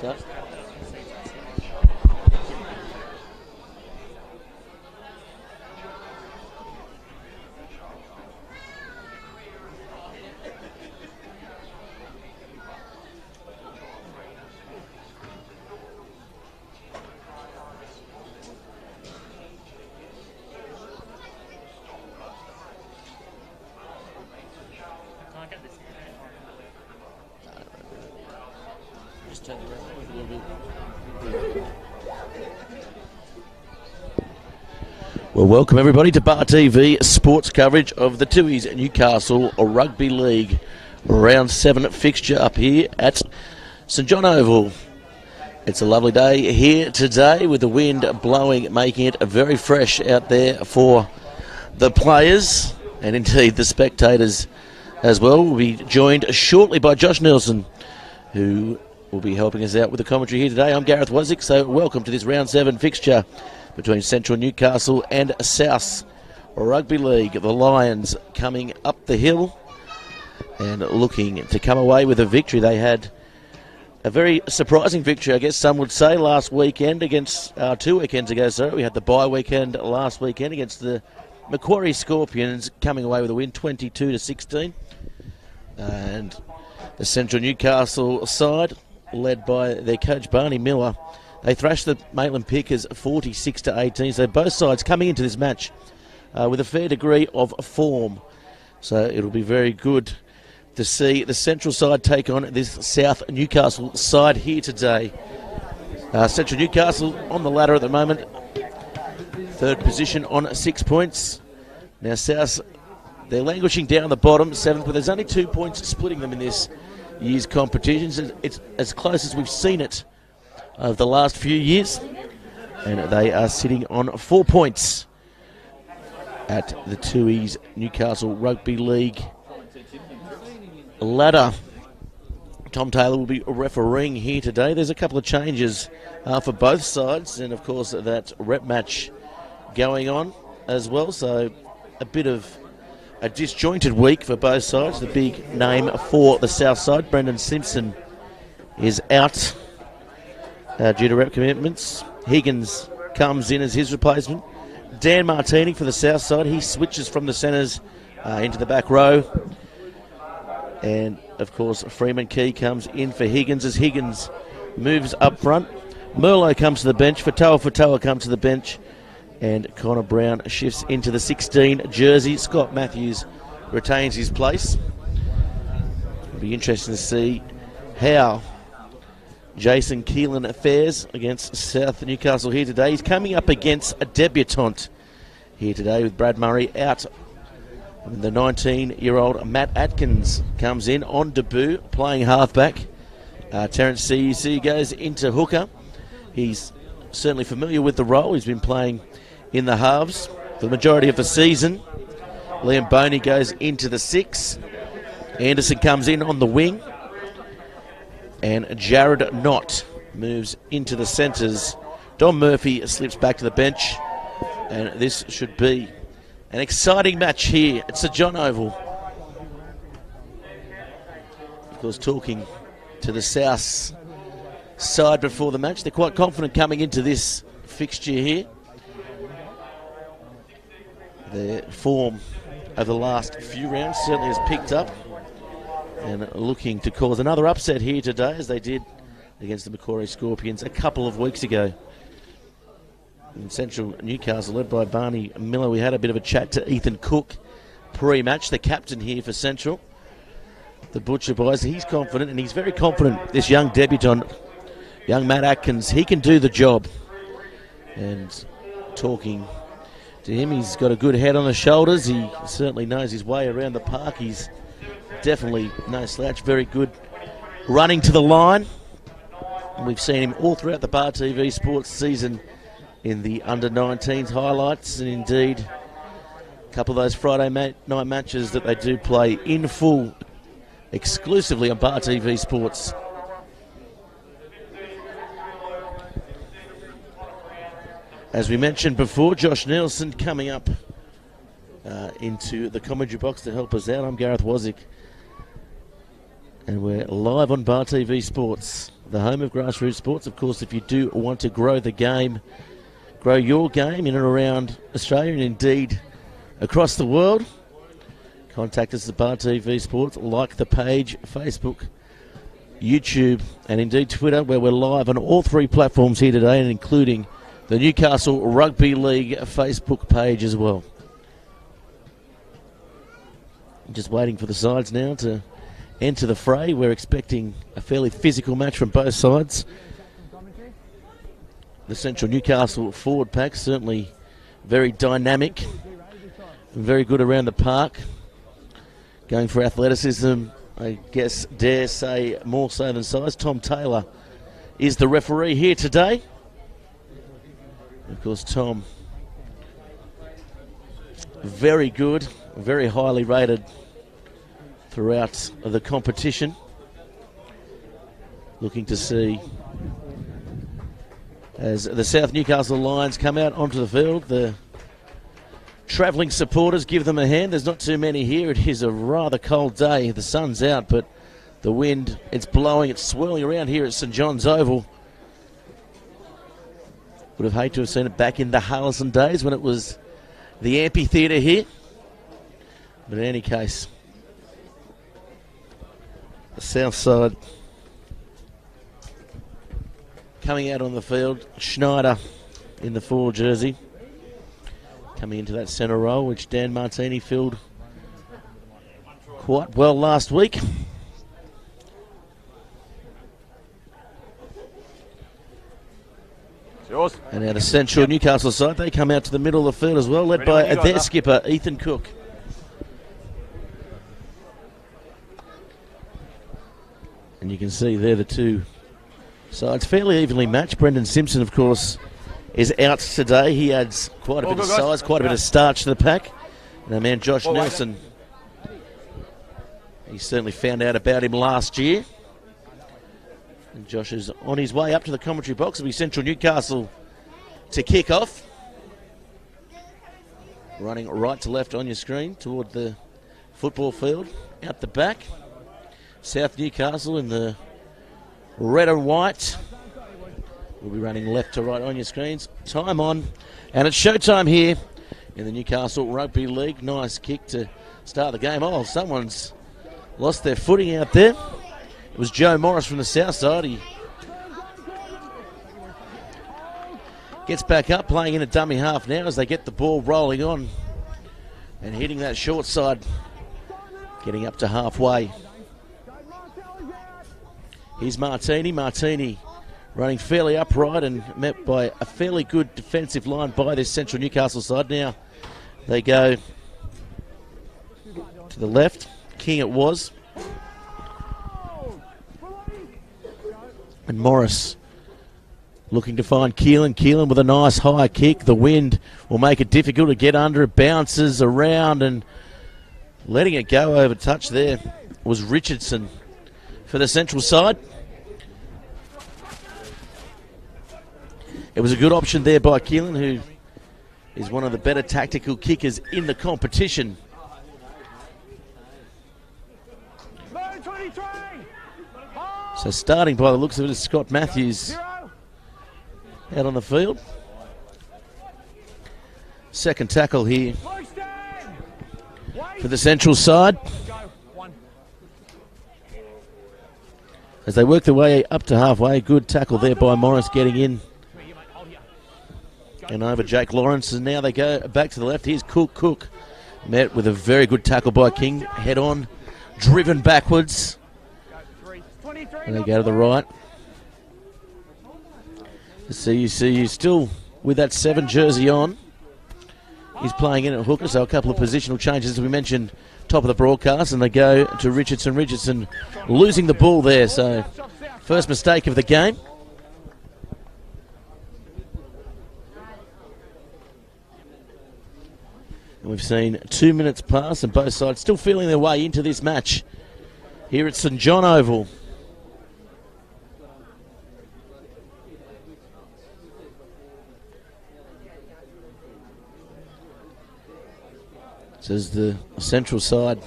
So. Well, welcome everybody to Bar TV sports coverage of the Tooheys Newcastle Rugby League Round 7 fixture up here at St John Oval. It's a lovely day here today with the wind blowing, making it very fresh out there for the players and indeed the spectators as well. We'll be joined shortly by Josh Nelson, who will be helping us out with the commentary here today. I'm Gareth Wozik, so welcome to this Round 7 fixture between Central Newcastle and South Rugby League. The Lions coming up the hill and looking to come away with a victory. They had a very surprising victory, I guess some would say, last weekend against 2 weekends ago. So we had the bye weekend last weekend against the Macquarie Scorpions, coming away with a win 22-16. And the Central Newcastle side, led by their coach Barney Miller, they thrashed the Maitland Pickers 46-18. So both sides coming into this match with a fair degree of form. So it'll be very good to see the Central side take on this South Newcastle side here today. Central Newcastle on the ladder at the moment, third position on 6 points. Now South, they're languishing down the bottom, 7th, but there's only 2 points splitting them in this year's competitions. It's as close as we've seen it over the last few years, and they are sitting on 4 points at the Tooheys Newcastle Rugby League ladder. Tom Taylor will be refereeing here today. There's a couple of changes for both sides, and of course that rep match going on as well, so a bit of a disjointed week for both sides. The big name for the South side, Brendan Simpson, is out due to rep commitments. Higgins comes in as his replacement. Dan Martini for the South side, he switches from the centres into the back row. And of course Freeman Key comes in for Higgins as Higgins moves up front. Merlot comes to the bench, Fatoa comes to the bench, and Connor Brown shifts into the 16 jersey. Scott Matthews retains his place. It'll be interesting to see how Jason Keelan fares against South Newcastle here today. He's coming up against a debutant here today with Brad Murray out. And the 19-year-old Matt Atkins comes in on debut, playing halfback. Terence CUC goes into hooker. He's certainly familiar with the role. He's been playing in the halves for the majority of the season. Liam Boney goes into the 6. Anderson comes in on the wing. And Jared Knott moves into the centres. Don Murphy slips back to the bench. And this should be an exciting match here at St John Oval. Of course, talking to the South side before the match, they're quite confident coming into this fixture here. Their form over the last few rounds certainly has picked up, and looking to cause another upset here today, as they did against the Macquarie Scorpions a couple of weeks ago. In Central Newcastle, led by Barney Miller, we had a bit of a chat to Ethan Cook pre-match, the captain here for Central. The Butcher Boys, he's confident, and he's very confident, this young debutant, young Matt Atkins, he can do the job. And talking to him, he's got a good head on his shoulders. He certainly knows his way around the park. He's definitely no slouch, very good running to the line. And we've seen him all throughout the Bar TV sports season in the under-19s highlights, and indeed a couple of those Friday night matches that they do play in full exclusively on Bar TV Sports. As we mentioned before, Josh Nelson coming up into the commentary box to help us out. I'm Gareth Wozik, and we're live on Bar TV Sports the home of grassroots sports. Of course, if you do want to grow the game, grow your game in and around Australia and indeed across the world, contact us at Bar TV Sports. Like the page, Facebook, YouTube, and indeed Twitter, where we're live on all three platforms here today, and including the Newcastle Rugby League Facebook page as well. Just waiting for the sides now to enter the fray. We're expecting a fairly physical match from both sides. The Central Newcastle forward pack certainly very dynamic and very good around the park. Going for athleticism, I guess, dare say, more so than size. Tom Taylor is the referee here today. Of course, Tom, very good, very highly rated throughout the competition. Looking to see, as the South Newcastle Lions come out onto the field, the travelling supporters give them a hand. There's not too many here. It is a rather cold day. The sun's out, but the wind, it's blowing, it's swirling around here at St John's Oval. Would have hated to have seen it back in the Harlison days when it was the amphitheatre here. But in any case, the south side coming out on the field. Schneider in the forward jersey, coming into that centre role, which Dan Martini filled quite well last week. And out of Central Newcastle side, they come out to the middle of the field as well, led by their skipper, Ethan Cook. And you can see there the two sides fairly evenly matched. Brendan Simpson, of course, is out today. He adds quite a bit of size, quite a bit of starch to the pack. And our man Josh Nelson, he certainly found out about him last year. And Josh is on his way up to the commentary box. It'll be Central Newcastle to kick off. Running right to left on your screen toward the football field. Out the back, South Newcastle in the red and white. We'll be running left to right on your screens. Time on, and it's showtime here in the Newcastle Rugby League. Nice kick to start the game. Oh, someone's lost their footing out there. It was Joe Morris from the south side. He gets back up, playing in a dummy half now as they get the ball rolling on and hitting that short side, getting up to halfway. Here's Martini. Martini running fairly upright and met by a fairly good defensive line by this Central Newcastle side. Now they go to the left. King it was. And Morris looking to find Keelan. Keelan with a nice high kick. The wind will make it difficult to get under. It bounces around and letting it go over touch there was Richardson for the Central side. It was a good option there by Keelan, who is one of the better tactical kickers in the competition. So starting by the looks of it is Scott Matthews out on the field. Second tackle here for the Central side. As they work their way up to halfway, good tackle there by Morris getting in and over Jake Lawrence. And now they go back to the left. Here's Cook. Cook met with a very good tackle by King. Head on, driven backwards. And they go to the right. So you see you still with that 7 jersey on. He's playing in at hooker, so a couple of positional changes as we mentioned top of the broadcast, and they go to Richardson. Richardson losing the ball there, so first mistake of the game. And we've seen 2 minutes pass and both sides still feeling their way into this match here at St John Oval. So as the Central side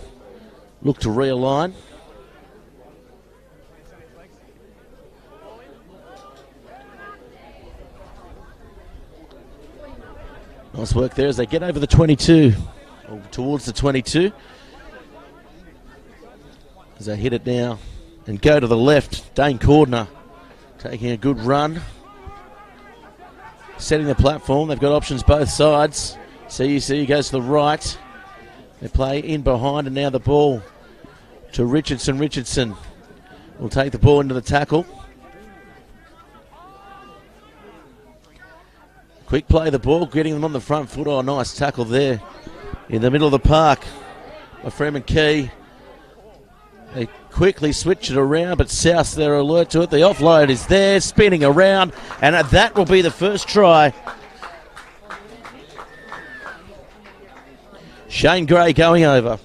look to realign. Nice work there as they get over the 22, or towards the 22. As they hit it now and go to the left. Dane Cordner taking a good run. Setting the platform. They've got options both sides. CUC goes to the right. They play in behind and now the ball to Richardson. Richardson will take the ball into the tackle. Quick play the ball, getting them on the front foot. Oh, nice tackle there in the middle of the park by Freeman Key. They quickly switch it around, but South, they're alert to it. The offload is there, spinning around, and that will be the first try. Shane Gray going over.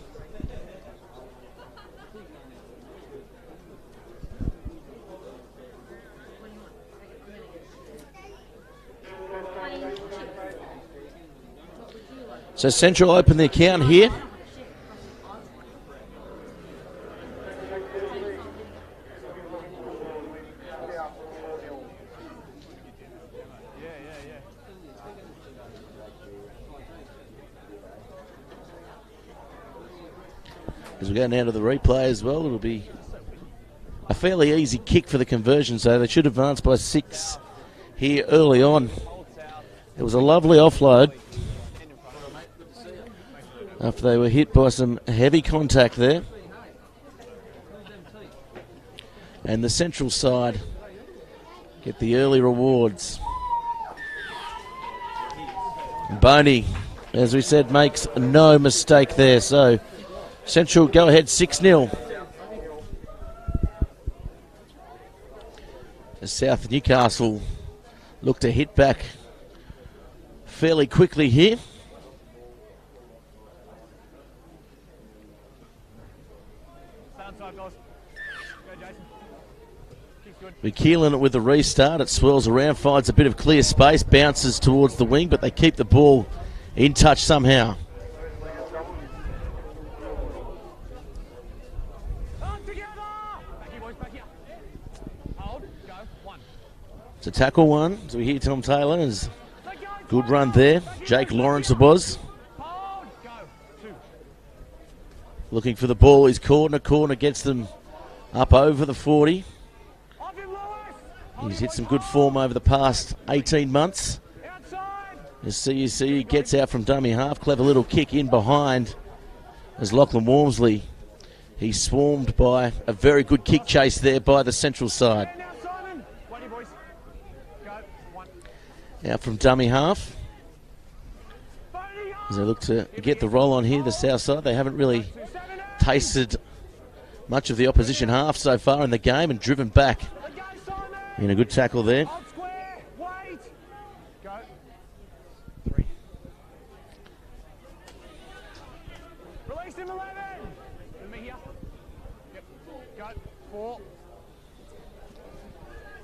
So Central open the account here. As we go now to the replay as well, it'll be a fairly easy kick for the conversion, so they should advance by 6 here early on. It was a lovely offload after they were hit by some heavy contact there. And the Central side get the early rewards. Boney, as we said, makes no mistake there, so Central go ahead 6-0. As South Newcastle look to hit back fairly quickly here. Keelan it with the restart. It swirls around, finds a bit of clear space, bounces towards the wing, but they keep the ball in touch somehow. It's a tackle one. So we hear Tom Taylor. Is good run there. Jake Lawrence it was. Looking for the ball is Cordner. Cordner gets them up over the 40. He's hit some good form over the past 18 months. As CUC gets out from dummy half. Clever little kick in behind as Lachlan Walmsley. He's swarmed by a very good kick chase there by the Central side. Out from dummy half. As they look to get the roll on here, the South side, they haven't really tasted much of the opposition half so far in the game and driven back. In a good tackle there.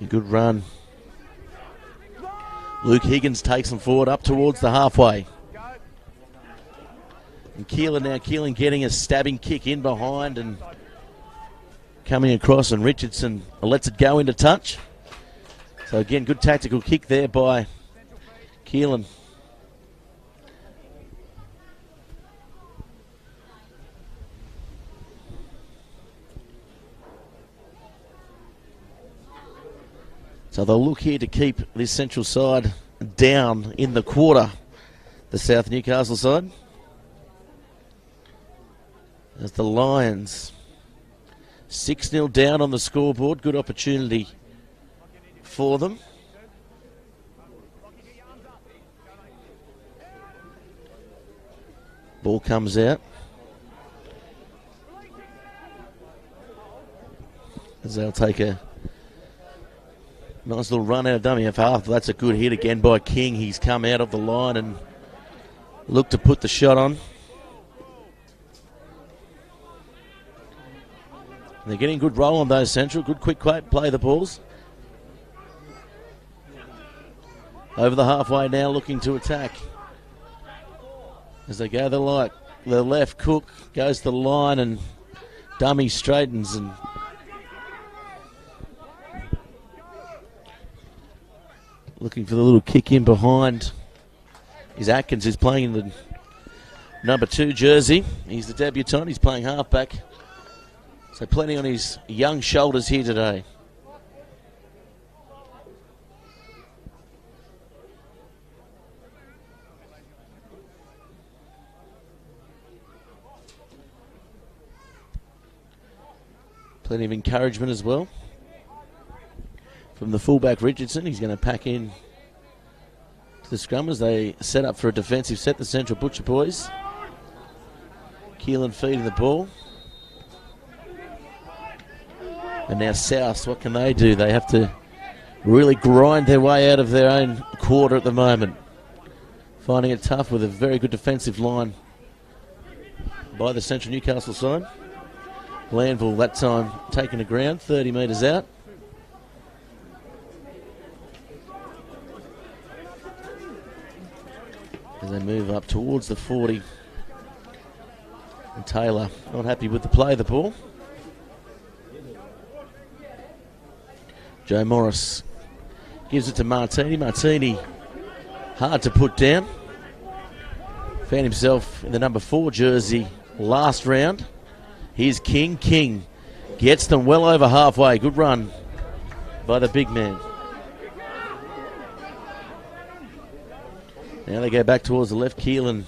A good run. Luke Higgins takes them forward up towards the halfway. And Keelan now, Keelan getting a stabbing kick in behind and coming across, and Richardson lets it go into touch. So again, good tactical kick there by Keelan. So they'll look here to keep this Central side down in the quarter, the South Newcastle side. As the Lions 6-0 down on the scoreboard, good opportunity for them. Ball comes out. As they'll take a nice little run out of dummy half. That's a good hit again by King. He's come out of the line and looked to put the shot on. They're getting good roll on those Central. Good quick play the balls. Over the halfway now, looking to attack. As they go the left, Cook goes to the line and dummy straightens and looking for the little kick in behind is Atkins, who's playing in the number 2 jersey. He's the debutant. He's playing halfback. So plenty on his young shoulders here today. Plenty of encouragement as well from the fullback Richardson. He's going to pack in to the scrum as they set up for a defensive set, the Central Butcher boys. Keelan feeding the ball. And now South, what can they do? They have to really grind their way out of their own quarter at the moment. Finding it tough with a very good defensive line by the Central Newcastle side. Landville that time taking the ground, 30 metres out. As they move up towards the 40. And Taylor not happy with the play of the ball. Joe Morris gives it to Martini. Martini hard to put down. Found himself in the number 4 jersey last round. Here's King. King gets them well over halfway. Good run by the big man. Now they go back towards the left. Keelan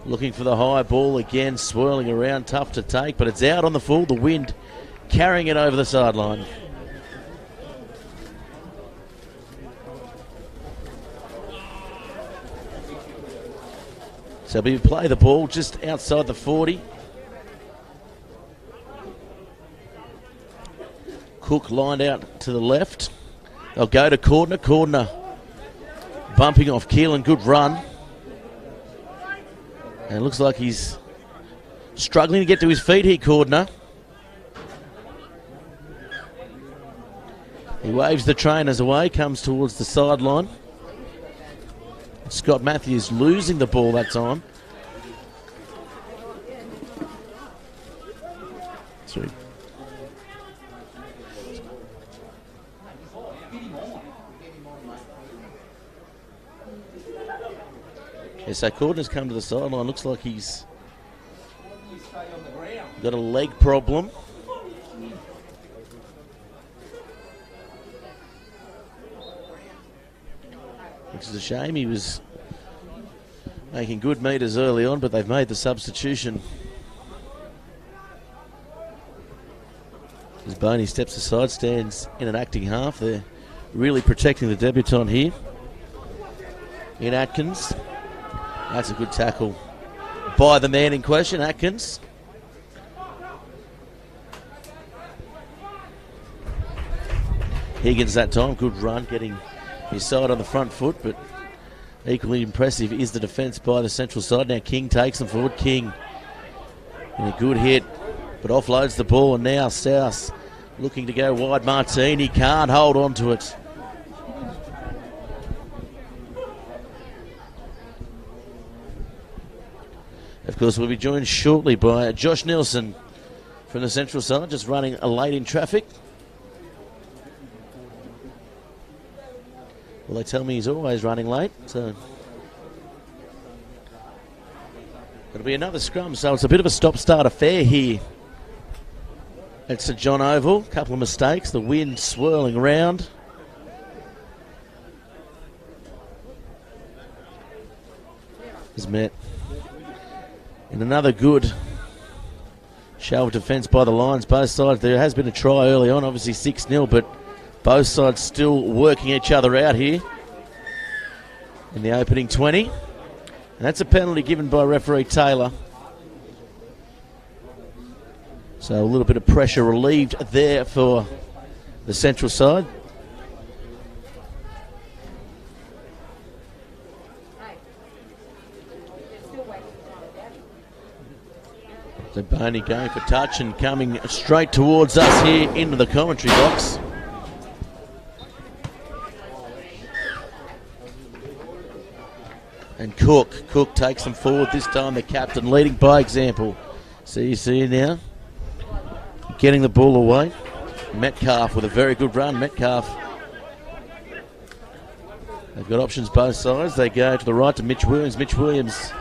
looking for the high ball again, swirling around, tough to take, but it's out on the full. The wind carrying it over the sideline. So we play the ball just outside the 40. Cook lined out to the left. They'll go to Cordner. Cordner bumping off Keelan. Good run. And it looks like he's struggling to get to his feet here, Cordner. He waves the trainers away, comes towards the sideline. Scott Matthews losing the ball that time. Sorry. Yeah, so Cordner's come to the sideline. Looks like he's got a leg problem. Which is a shame. He was making good meters early on, but they've made the substitution. As Boney steps aside, stands in an acting half. They're really protecting the debutant here in Atkins. That's a good tackle by the man in question, Atkins. Higgins that time, good run, getting his side on the front foot, but equally impressive is the defence by the Central side. Now King takes them forward. King in a good hit, but offloads the ball, and now South looking to go wide. Martini can't hold on to it. Of course, we'll be joined shortly by Josh Nelson from the Central side, just running late in traffic. Well, they tell me he's always running late, so it'll be another scrum. So it's a bit of a stop-start affair here at St John Oval. A couple of mistakes, the wind swirling around. Is met in another good show of defence by the Lions, both sides. There has been a try early on, obviously 6-0, but both sides still working each other out here in the opening 20. And that's a penalty given by referee Taylor. So a little bit of pressure relieved there for the Central side. So Boney going for touch and coming straight towards us here into the commentary box. And Cook takes them forward this time, the captain leading by example. So you see now, getting the ball away. Metcalf with a very good run. Metcalf They've got options both sides. They go to the right to Mitch Williams. Mitch Williams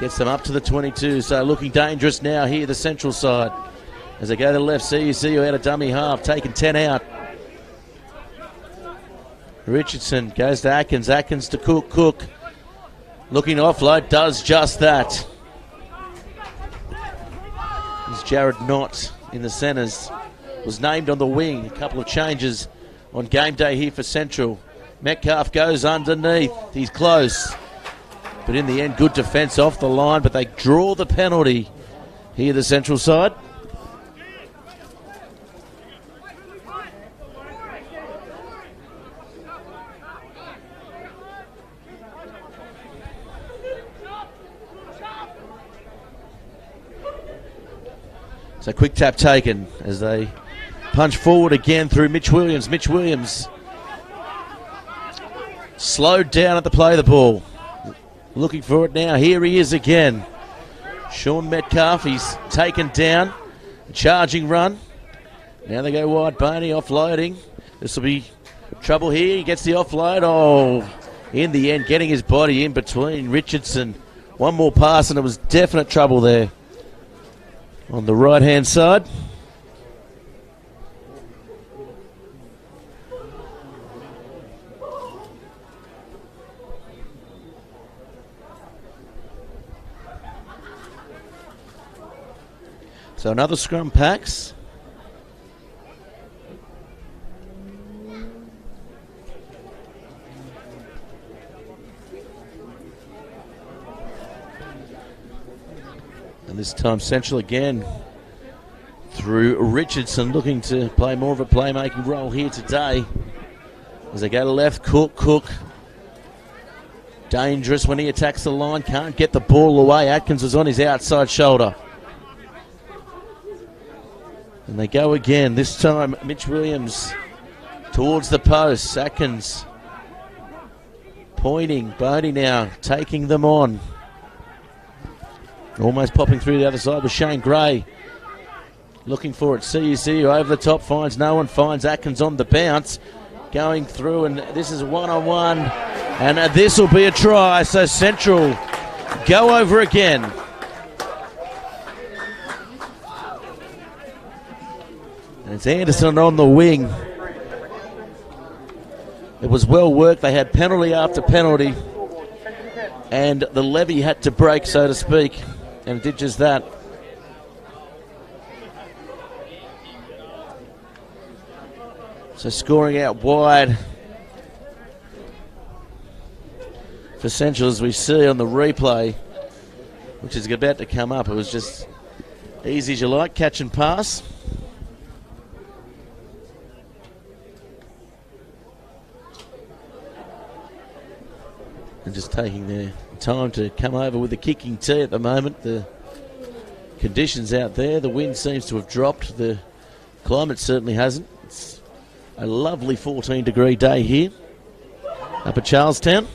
gets them up to the 22. So looking dangerous now here, the central side. As they go to the left, CUCU out of dummy half, taking 10 out. Richardson goes to Atkins. Atkins to Cook. Cook looking to offload, does just that. There's Jared Knott in the centres. Was named on the wing. A couple of changes on game day here for Central. Metcalf goes underneath. He's close. But in the end, good defence off the line. But they draw the penalty here, the Central side. So quick tap taken as they punch forward again through Mitch Williams. Mitch Williams slowed down at the play of the ball. Looking for it now. Here he is again. Sean Metcalf, he's taken down. A charging run. Now they go wide. Boney offloading. This will be trouble here. He gets the offload. Oh, in the end, getting his body in between Richardson. One more pass and it was definite trouble there. On the right-hand side. So another scrum packs. And this time Central again through Richardson, looking to play more of a playmaking role here today. As they go to left, Cook. Dangerous when he attacks the line, can't get the ball away. Atkins is on his outside shoulder. And they go again, this time Mitch Williams towards the post. Atkins pointing, Boney now taking them on. Almost popping through the other side with Shane Gray. Looking for it. CUCU over the top, finds no one, finds Atkins on the bounce. Going through, and this is a one-on-one. And this will be a try. So Central go over again. And it's Anderson on the wing. It was well worked. They had penalty after penalty. And the levy had to break, so to speak. And it did just that. So scoring out wide for Central, as we see on the replay, which is about to come up. It was just easy as you like, catch and pass. And just taking their time to come over with the kicking tee at the moment. The conditions out there, the wind seems to have dropped. The climate certainly hasn't. It's a lovely 14-degree day here up at Charlestown.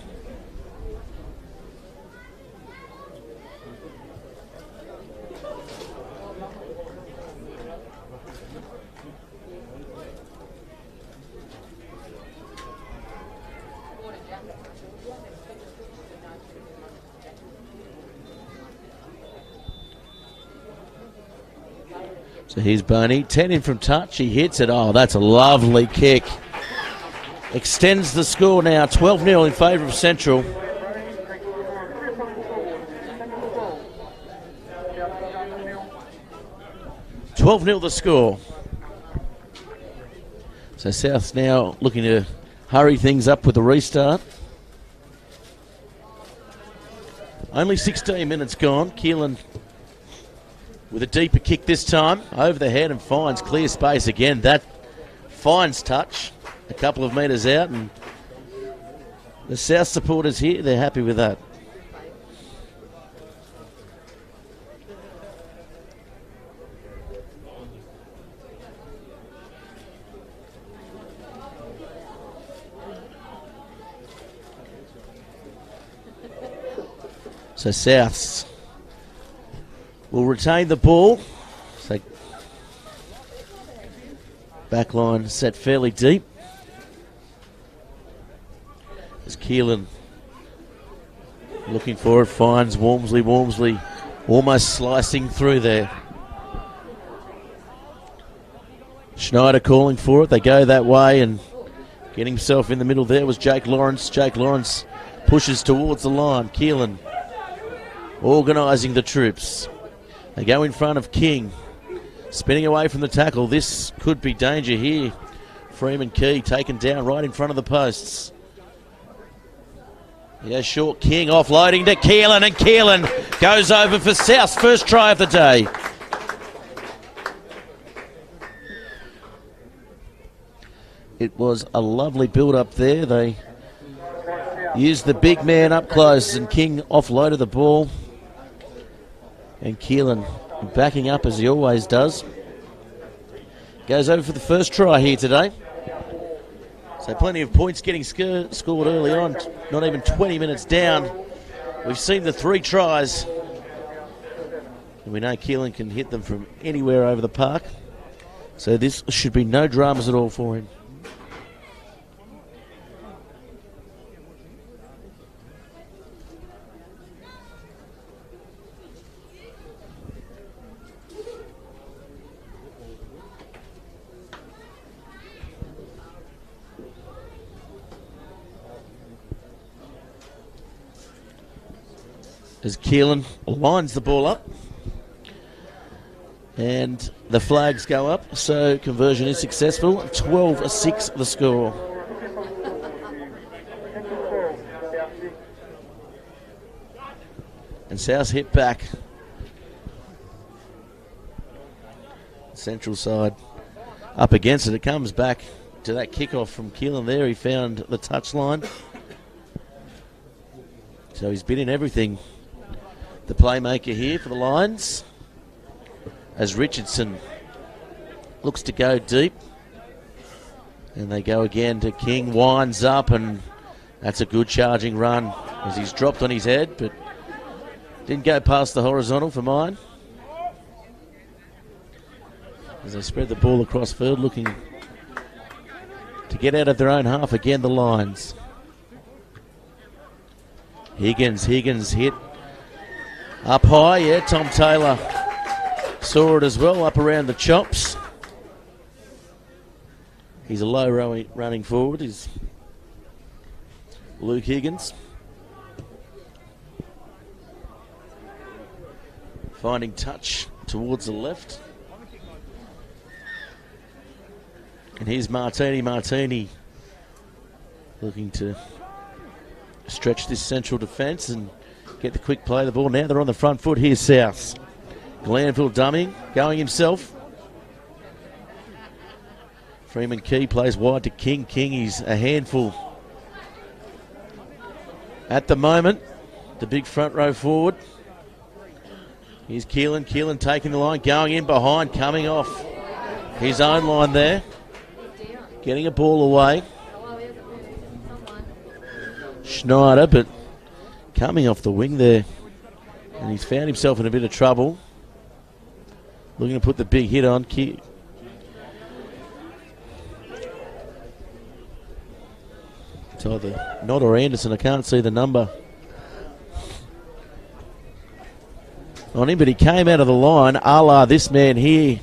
So here's Boney, 10 in from touch, he hits it. Oh, that's a lovely kick. Extends the score now, 12-0 in favour of Central. $12-0 the score. So South's now looking to hurry things up with the restart. Only 16 minutes gone. Keelan with a deeper kick this time, over the head, and finds clear space again. That finds touch, a couple of metres out, and the South supporters here, they're happy with that. So Souths will retain the ball. So back line set fairly deep. As Keelan looking for it, finds Walmsley. Walmsley almost slicing through there. Schneider calling for it. They go that way, and getting himself in the middle there was Jake Lawrence. Jake Lawrence pushes towards the line. Keelan organising the troops. They go in front of King. Spinning away from the tackle. This could be danger here. Freeman Key taken down right in front of the posts. Yeah, short King offloading to Keelan, and Keelan goes over for South's first try of the day. It was a lovely build-up there. They used the big man up close, and King offloaded the ball. And Keelan backing up as he always does. Goes over for the first try here today. So plenty of points getting scored early on. Not even 20 minutes down. We've seen the 3 tries. And we know Keelan can hit them from anywhere over the park. So this should be no dramas at all for him. As Keelan lines the ball up, and the flags go up, so conversion is successful. 12-6 the score. And South hit back. Central side up against it. It comes back to that kickoff from Keelan there. He found the touchline. So he's been in everything. The playmaker here for the Lions, as Richardson looks to go deep. And they go again to King, winds up, and that's a good charging run as he's dropped on his head, but didn't go past the horizontal for mine. As they spread the ball across field, looking to get out of their own half again, the Lions. Higgins hit. Up high, yeah, Tom Taylor saw it as well, up around the chops. He's a low running forward, is Luke Higgins. Finding touch towards the left. And here's Martini looking to stretch this central defence and get the quick play of the ball. Now they're on the front foot. Here's South. Glanville dummying, going himself. Freeman Key plays wide to King. King is a handful at the moment. The big front row forward. Here's Keelan. Keelan taking the line, going in behind, coming off his own line there. Getting a ball away. Schneider, but coming off the wing there. And he's found himself in a bit of trouble. Looking to put the big hit on. It's either Nod or Anderson. I can't see the number on him, but he came out of the line, a la this man here,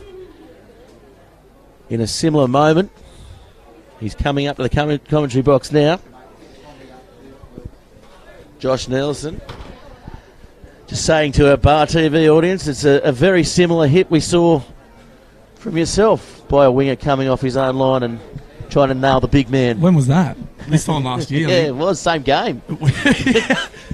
in a similar moment. He's coming up to the commentary box now. Josh Nelson just saying to our Bar TV audience, it's a very similar hit we saw from yourself by a winger coming off his own line and trying to nail the big man. When was that? This time last year. Yeah, it was, same game.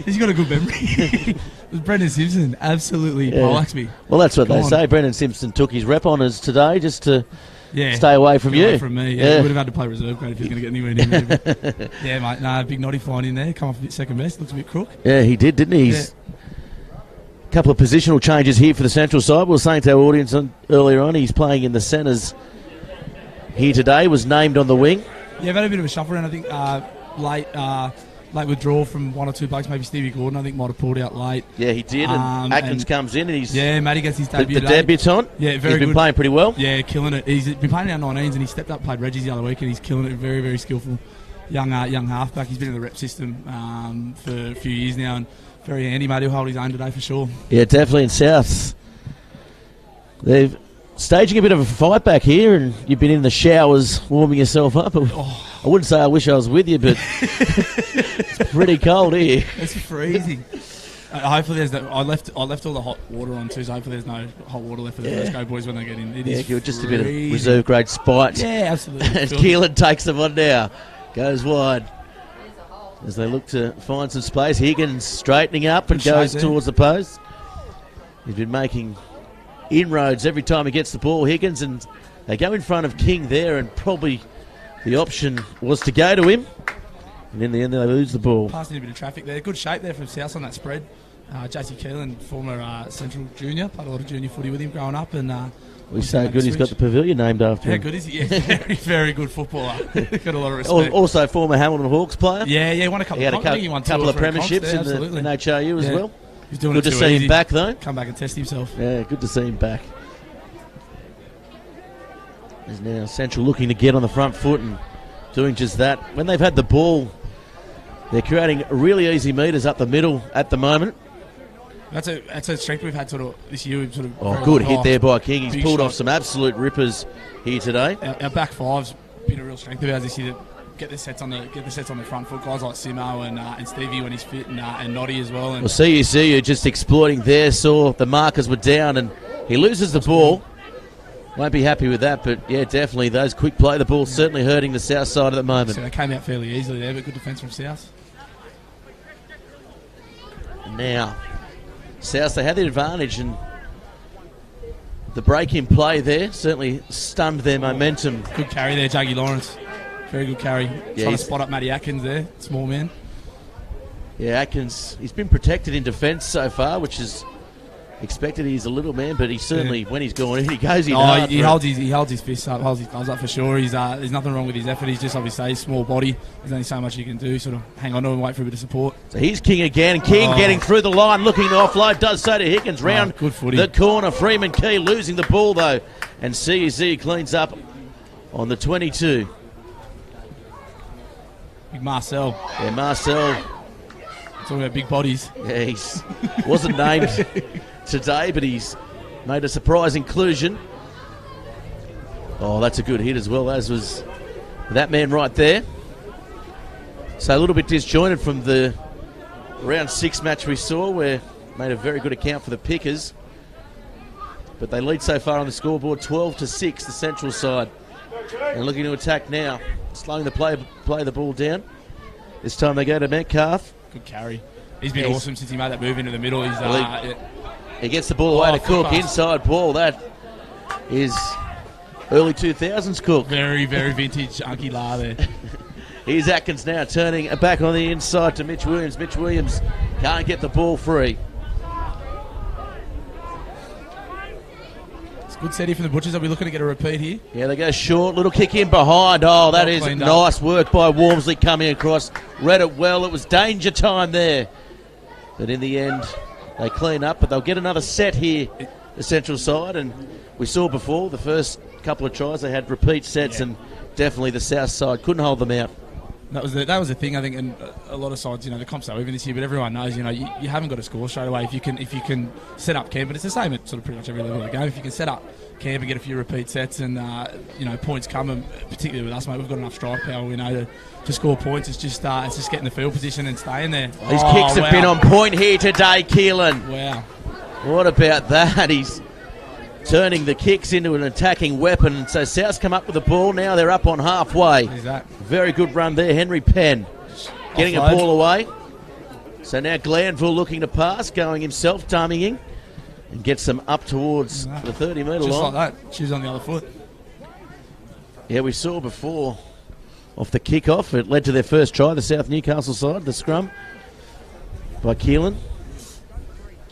He's got a good memory. It was Brendan Simpson, absolutely poleaxed me. Well, that's what they say. Brendan Simpson took his rep honours today just to stay away from you. Away from me, yeah. He would have had to play reserve grade if he was going to get anywhere near me. But yeah, mate, big Noddy find in there. Come off a bit second best. Looks a bit crook. Yeah, he did, didn't he? He's a couple of positional changes here for the Central side. We were saying to our audience earlier on, he's playing in the centres here today, was named on the wing. Yeah, I've had a bit of a shuffle around. I think late withdrawal from one or two blokes. Maybe Stevie Gordon, I think, might have pulled out late. Yeah, he did. And Atkins comes in and he's... Yeah, Matty gets his debut. The debutant. Yeah, very good. He's been playing pretty well. Yeah, killing it. He's been playing in our 19s and he stepped up, played Reggie's the other week, and he's killing it. Very, very skillful young halfback. He's been in the rep system for a few years now, and very handy, mate. He'll hold his own today for sure. Yeah, definitely in South. They're staging a bit of a fight back here, and you've been in the showers warming yourself up. I wouldn't say I wish I was with you, but it's pretty cold here. It's freezing. Hopefully there's no, I left all the hot water on too, so hopefully there's no hot water left for the first go boys when they get in. It is just freezing. a bit of reserve grade spite. Yeah, absolutely. And Keelan takes them on now. Goes wide. As they look to find some space, Higgins straightening up and goes towards the post. He's been making inroads every time he gets the ball, Higgins, and they go in front of King there, and probably the option was to go to him. And in the end, they lose the ball. Passing a bit of traffic there. Good shape there from South on that spread. JC Keelan, former Central junior, played a lot of junior footy with him growing up. And he's so good, he's got the pavilion named after him. How good is he? Yeah, very, very good footballer. Got a lot of respect. Also, former Hamilton Hawks player. Yeah, won a couple. He had a couple of premierships in the NHRU as well. He's doing good it to see him back, though. Come back and test himself. Yeah, good to see him back. There's now Central looking to get on the front foot and doing just that. When they've had the ball, they're creating really easy meters up the middle at the moment. That's a strength we've had sort of this year. We've sort of good hit there by King. He's pulled off some absolute rippers here today. Our back five's been a real strength of ours this year. To get the sets on the front foot. Guys like Simo and Stevie when he's fit, and Noddy as well. And CUC just exploiting there. Saw the markers were down and he loses the ball. Won't be happy with that, but yeah, definitely those quick play the ball certainly hurting the South side at the moment. So they came out fairly easily there, but good defence from South. Now, South, they had the advantage, and the break in play there certainly stunned their momentum. Good carry there, Jaggy Lawrence. Very good carry. Yeah, trying to spot up Matty Atkins there, small man. Yeah, Atkins, he's been protected in defence so far, which is expected. He's a little man, but he certainly, when he's going in, he goes in hard. He holds his fists up, holds his thumbs up for sure. There's nothing wrong with his effort. He's just obviously a small body. There's only so much you can do. Sort of hang on to him and wait for a bit of support. So he's King again. King getting through the line, looking to offload. Does so to Higgins. Round good footy. The corner. Freeman Key losing the ball though, and CUC cleans up on the 22. Big Marcel. Yeah, Marcel. Talking about big bodies. Yeah, he's wasn't named today, but he's made a surprise inclusion. Oh, that's a good hit as well, as was that man right there. So a little bit disjointed from the round 6 match we saw, where made a very good account for the Pickers. But they lead so far on the scoreboard, 12-6, the Central side. And looking to attack now, slowing the play the ball down. This time they go to Metcalf. Good carry. He's been awesome since he made that move into the middle. He gets the ball away to Cook. Inside ball. That is early 2000s Cook. Very, very vintage Unky La there. Here's Atkins now turning back on the inside to Mitch Williams. Mitch Williams can't get the ball free. It's a good setting from the Butchers. Are we looking to get a repeat here? Yeah, they go short. Little kick in behind. Oh, that is nice work by Wormsley coming across. Read it well. It was danger time there. But in the end, they clean up. But they'll get another set here, the Central side. And we saw before, the first couple of tries, they had repeat sets. And definitely the South side couldn't hold them out. That was the thing, I think, and a lot of sides, the comp's so even this year, but everyone knows, you haven't got to score straight away if you can set up camp, but it's the same at sort of pretty much every level of the game. If you can set up camp and get a few repeat sets and points come, and particularly with us, mate, we've got enough strike power, we know to score points. It's just getting the field position and staying there. His kicks have been on point here today, Keelan. Wow. What about that? He's turning the kicks into an attacking weapon. So South's come up with the ball. Now they're up on halfway. Very good run there. Henry Penn getting a ball away. So now Glanville looking to pass, going himself, dummying, and gets them up towards the 30-metre line. Just like that. She's on the other foot. Yeah, we saw before off the kick-off. It led to their first try, the South Newcastle side, the scrum by Keelan.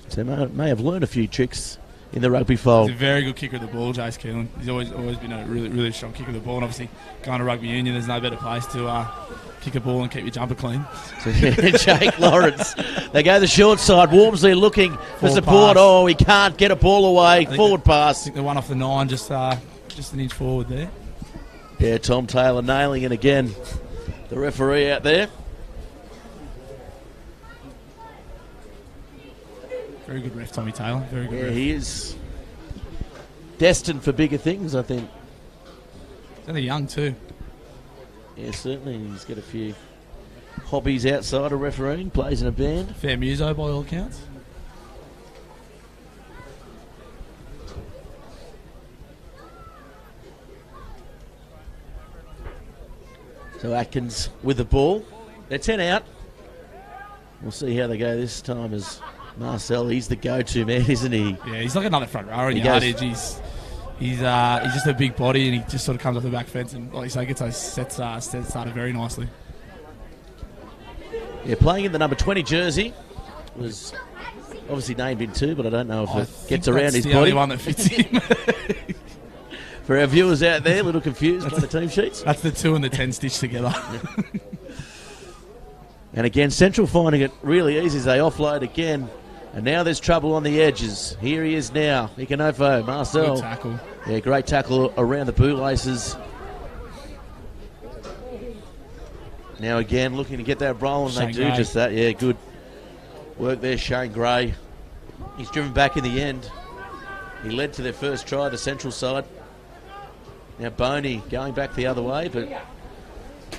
So may have learned a few tricks in the rugby fold. He's a very good kicker of the ball, Jace Keelan. He's always been a really, really strong kicker of the ball. And obviously, going to rugby union, there's no better place to kick a ball and keep your jumper clean. So, Jake Lawrence. They go the short side. Wormsley looking for support. Pass. Oh, he can't get a ball away. Forward pass. I think the one off the 9, just an inch forward there. Yeah, Tom Taylor nailing it again. The referee out there. Very good ref, Tommy Taylor. Very good Yeah, ref. he is destined for bigger things, I think. He's only young too. Yeah, certainly. He's got a few hobbies outside of refereeing, plays in a band. Fair muso by all accounts. So Atkins with the ball. They're 10 out. We'll see how they go this time as Marcel, he's the go-to man, isn't he? Yeah, he's like another front rower in He yardage. He's just a big body, and he just sort of comes off the back fence and, like you say, gets those sets started very nicely. Yeah, playing in the number 20 jersey. Was obviously named in two, but I don't know if it gets around his the body. only one that fits him. For our viewers out there, a little confused by the team sheets. That's the 2 and the 10 stitched together. And again, Central finding it really easy as they offload again. And now there's trouble on the edges. Here he is now. Ikanofo, Marcel. Good tackle. Yeah, great tackle around the bootlaces. Now again, looking to get that rolling. They do Gray. just that. Yeah, good work there, Shane Gray. He's driven back in the end. He led to their first try, the Central side. Now Boney going back the other way, but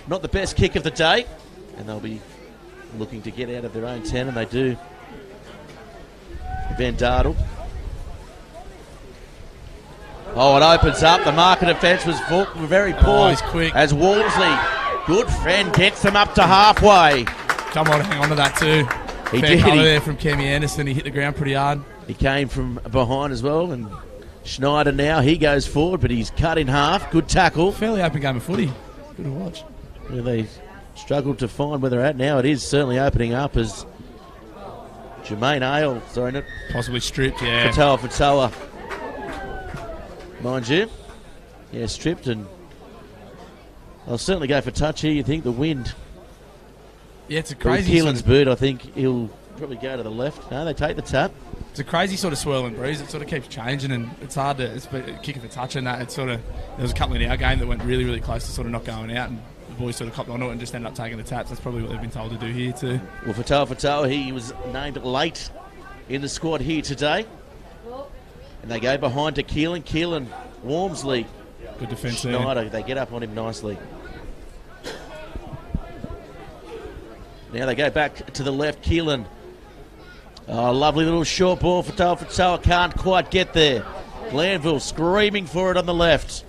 not the best kick of the day. And they'll be looking to get out of their own 10, and they do. Van Dardel. Oh, it opens up. The marker defence was very poor. he's quick. As Walmsley, good friend, gets them up to halfway. Come on, hang on to that too. He Fair did. cover there from Kemi Anderson. He hit the ground pretty hard. He came from behind as well, and Schneider now, he goes forward, but he's cut in half. Good tackle. Fairly open game of footy. Good to watch. Yeah, they struggled to find where they're at now. It is certainly opening up as Jermaine Ale, sorry, not Possibly stripped, yeah. Fatoa. Mind you. Yeah, stripped, and I'll certainly go for touch here. You think the wind. Yeah, it's a With crazy Keelan's boot, I think he'll probably go to the left. No, they take the tap. It's a crazy sort of swirl and breeze. It sort of keeps changing, and it's hard to kick it for touch and that. It's sort of, there was a couple in our game that went really, really close to sort of not going out, and the boys sort of copped onto it and just ended up taking the taps. That's probably what they've been told to do here too. Well, Fatoa, he was named late in the squad here today. And they go behind to Keelan. Keelan, Walmsley, Good defence there. Schneider. They get up on him nicely. Now they go back to the left. Keelan. Oh, lovely little short ball for Fatoa. Can't quite get there. Glanville screaming for it on the left.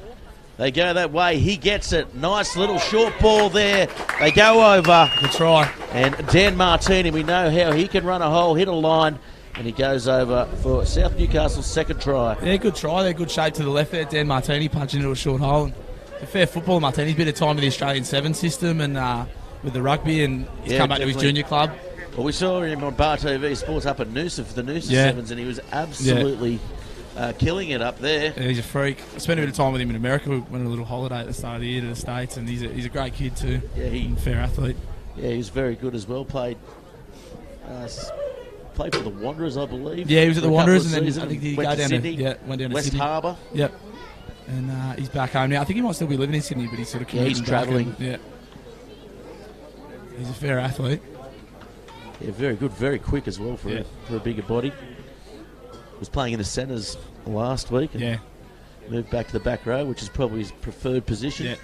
They go that way. He gets it. Nice little short ball there. They go over. Good try. And Dan Martini, we know how he can run a hole, hit a line, and he goes over for South Newcastle's second try. Yeah, good try there. Good shape to the left there. Dan Martini punching into a short hole. And a fair football. Martini's bit of time in the Australian 7 system and with the rugby, and he's come back to his junior club. Well, we saw him on Bar TV Sports up at Noosa for the Noosa Sevens, and he was absolutely killing it up there. Yeah, he's a freak. I spent a bit of time with him in America. We went on a little holiday at the start of the year to the States, and he's a great kid too. Yeah, and fair athlete. Yeah, he was very good as well. Played for the Wanderers, I believe. Yeah, he was at the for a Wanderers, couple and of then I think he seasons. went down Sydney, went down to West Sydney. Harbour. Yep. And he's back home now. I think he might still be living in Sydney, but he's sort of he's commuting back travelling. and, he's a fair athlete. Yeah, very good, very quick as well for a bigger body. Was playing in the centres last week. And moved back to the back row, which is probably his preferred position. Yeah.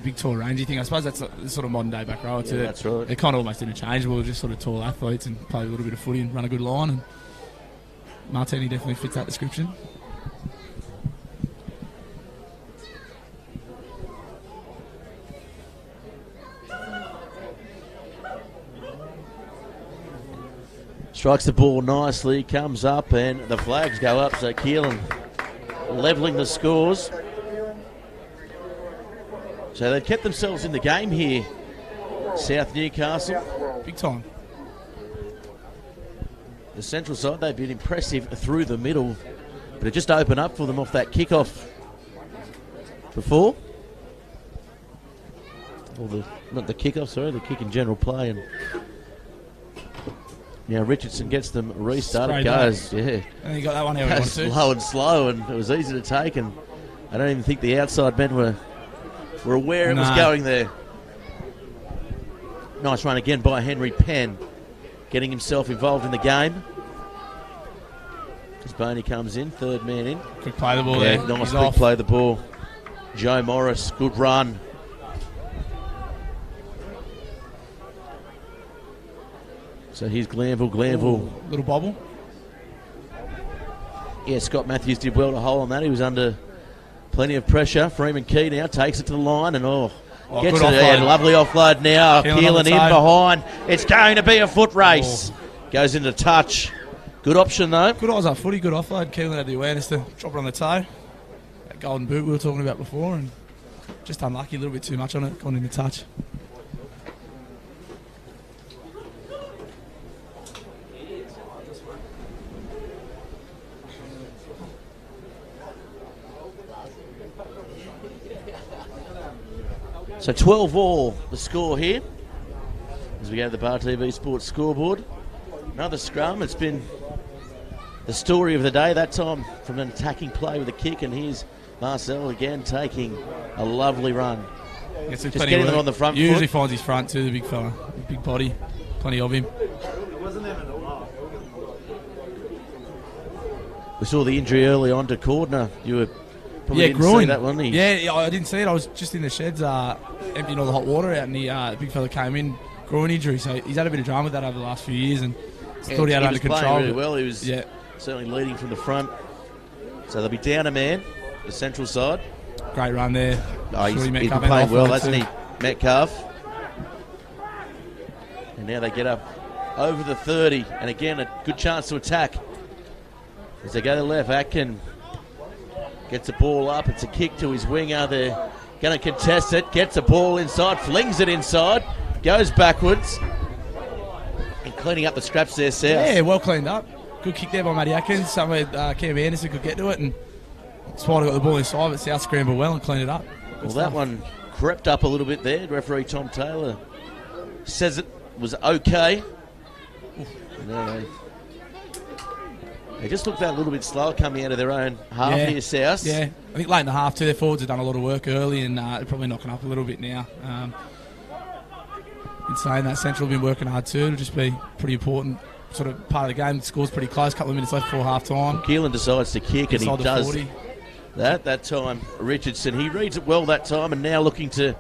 Big, tall, rangy thing. I suppose that's the sort of modern day back row. Yeah, that's right. They're kind of almost interchangeable, just sort of tall athletes and play a little bit of footy and run a good line. And Martini definitely fits that description. Strikes the ball nicely, comes up, and the flags go up. So Keelan levelling the scores. So they've kept themselves in the game here, South Newcastle. Big time. The central side, they've been impressive through the middle, but it just opened up for them off that kickoff before. Or not the kickoff, sorry, the kick in general play. And now Richardson gets them restarted. Goes, And he got that one how he wanted to. Slow and slow, and it was easy to take, and I don't even think the outside men were aware it was going there. Nice run again by Henry Penn, getting himself involved in the game. As Boney comes in, third man in. Quick play the ball there. Nice quick play the ball. Joe Morris, good run. So here's Glanville. Little bobble. Yeah, Scott Matthews did well to hold on that. He was under plenty of pressure. Freeman Key now takes it to the line and gets it there. Lovely offload now. Keelan in behind. It's going to be a foot race. Goes into touch. Good option though. Good eyes up footy, good offload. Keelan had the awareness to drop it on the toe. That golden boot we were talking about before, and just unlucky, a little bit too much on it, gone into touch. So 12-all the score here as we go to the Bar TV Sports scoreboard. Another scrum. It's been the story of the day, that time from an attacking play with a kick, and here's Marcel again taking a lovely run. Just getting them on the front foot. Usually finds his front too, the big fella. Big body, plenty of him. We saw the injury early on to Cordner. You were probably didn't see that one. Yeah, I didn't see it. I was just in the sheds emptying all the hot water out, and the big fella came in, groin injury. So he's had a bit of drama with that over the last few years, and thought he had it under control. Really well. He was certainly leading from the front. So they'll be down a man, the central side. Great run there. He's been playing well, hasn't he, Metcalf? And now they get up over the 30, and again a good chance to attack. As they go to the left, Atkin gets the ball up. It's a kick to his winger. They're going to contest it. Gets the ball inside, flings it inside, goes backwards. And cleaning up the scraps there, South. Yeah, well cleaned up. Good kick there by Matty Atkins. Somewhere Cam Anderson could get to it, and Spider got the ball inside, but South scrambled well and cleaned it up. Well, that one crept up a little bit there. Referee Tom Taylor says it was okay. No, they just looked that a little bit slower coming out of their own half here, South. Yeah, I think late in the half too, their forwards have done a lot of work early, and they're probably knocking up a little bit now. In saying that, Central have been working hard too. It'll just be pretty important sort of part of the game. The score's pretty close, a couple of minutes left before half time. Keelan decides to kick, and he does that time. Richardson, he reads it well that time, and now looking to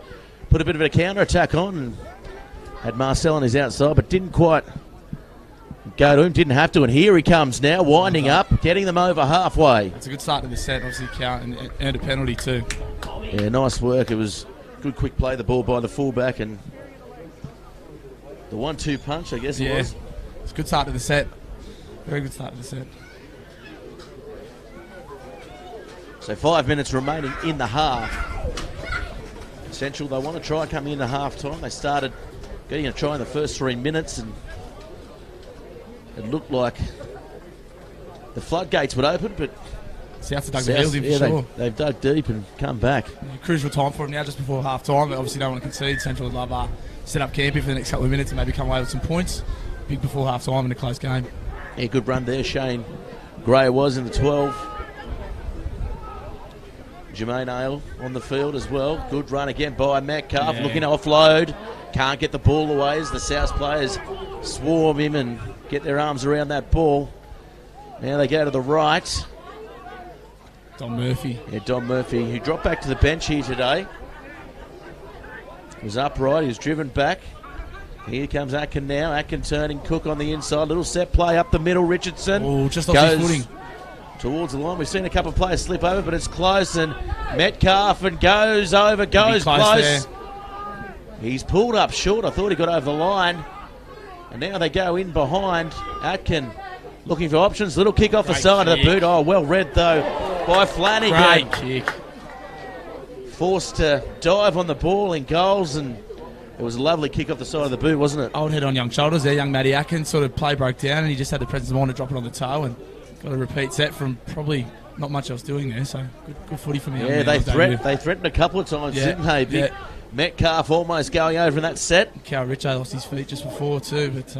put a bit of a counter-attack on. And had Marcel on his outside, but didn't quite go to him, didn't have to, and here he comes now, winding up, getting them over halfway. It's a good start to the set, obviously count and earned a penalty too. Yeah, nice work. It was good quick play, the ball by the fullback, and the 1-2 punch, I guess it was. It's a good start to the set. Very good start to the set. So 5 minutes remaining in the half. Central, they want to try coming into half time. They started getting a try in the first 3 minutes, and it looked like the floodgates would open, but South have dug the heels in for sure. They've dug deep and come back. Crucial time for them now, just before half time. They obviously don't want to concede. Central would love set up camping for the next couple of minutes and maybe come away with some points. Big before half time in a close game. Yeah, good run there. Shane Gray was in the 12. Jermaine Ale on the field as well. Good run again by Metcalf, looking to offload. Can't get the ball away as the South players swarm him and get their arms around that ball. Now they go to the right. Don Murphy. Yeah, Don Murphy, who dropped back to the bench here today. Was upright, he was driven back. Here comes Atkin now. Atkin turning, Cook on the inside. Little set play up the middle. Richardson. Oh, just off his footing. Towards the line. We've seen a couple of players slip over, but it's close. And Metcalf and goes over, goes close. He's pulled up short. I thought he got over the line. And now they go in behind. Atkin looking for options. Little kick off the side of the boot. Oh, well read though by Flanagan. Great kick. Forced to dive on the ball in goals, and it was a lovely kick off the side of the boot, wasn't it? Old head on young shoulders there, young Matty Atkins. Sort of play broke down, and he just had the presence of mind to drop it on the toe, and got a repeat set from probably not much else doing there. So good footy from him. Yeah, they threatened a couple of times, didn't they? Metcalf almost going over in that set. Cal Richo lost his feet just before too, but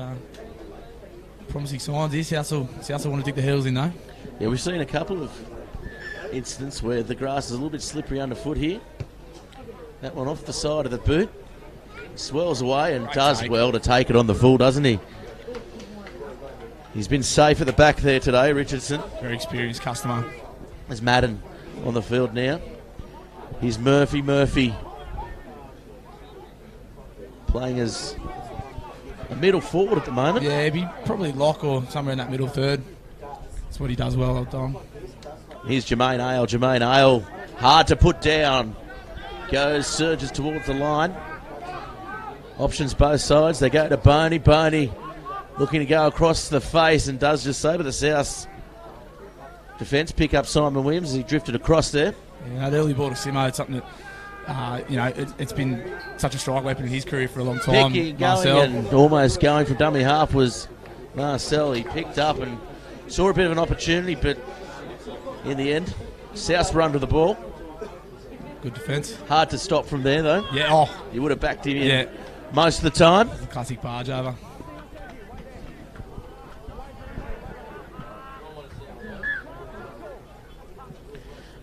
promising signs here. South will want to dig the heels in though. Yeah, we've seen a couple of incidents where the grass is a little bit slippery underfoot here. That one off the side of the boot. Swells away and does well to take it on the full, doesn't he? He's been safe at the back there today, Richardson. Very experienced customer. There's Madden on the field now. Here's Murphy. Playing as a middle forward at the moment. Yeah, he'd be probably lock or somewhere in that middle third. That's what he does well all the time. Here's Jermaine Ale. Hard to put down. Surges towards the line. Options both sides. They go to Boney. Boney looking to go across the face and does just so, but the South defence pick up Simon Williams as he drifted across there. Yeah, that early ball to Simo, it's something that, it's been such a strike weapon in his career for a long time. Picking, going and almost going from dummy half was Marcel. He picked up and saw a bit of an opportunity, but in the end, South run to the ball. Good defence. Hard to stop from there, though. Yeah, you would have backed him in most of the time. Classic barge over.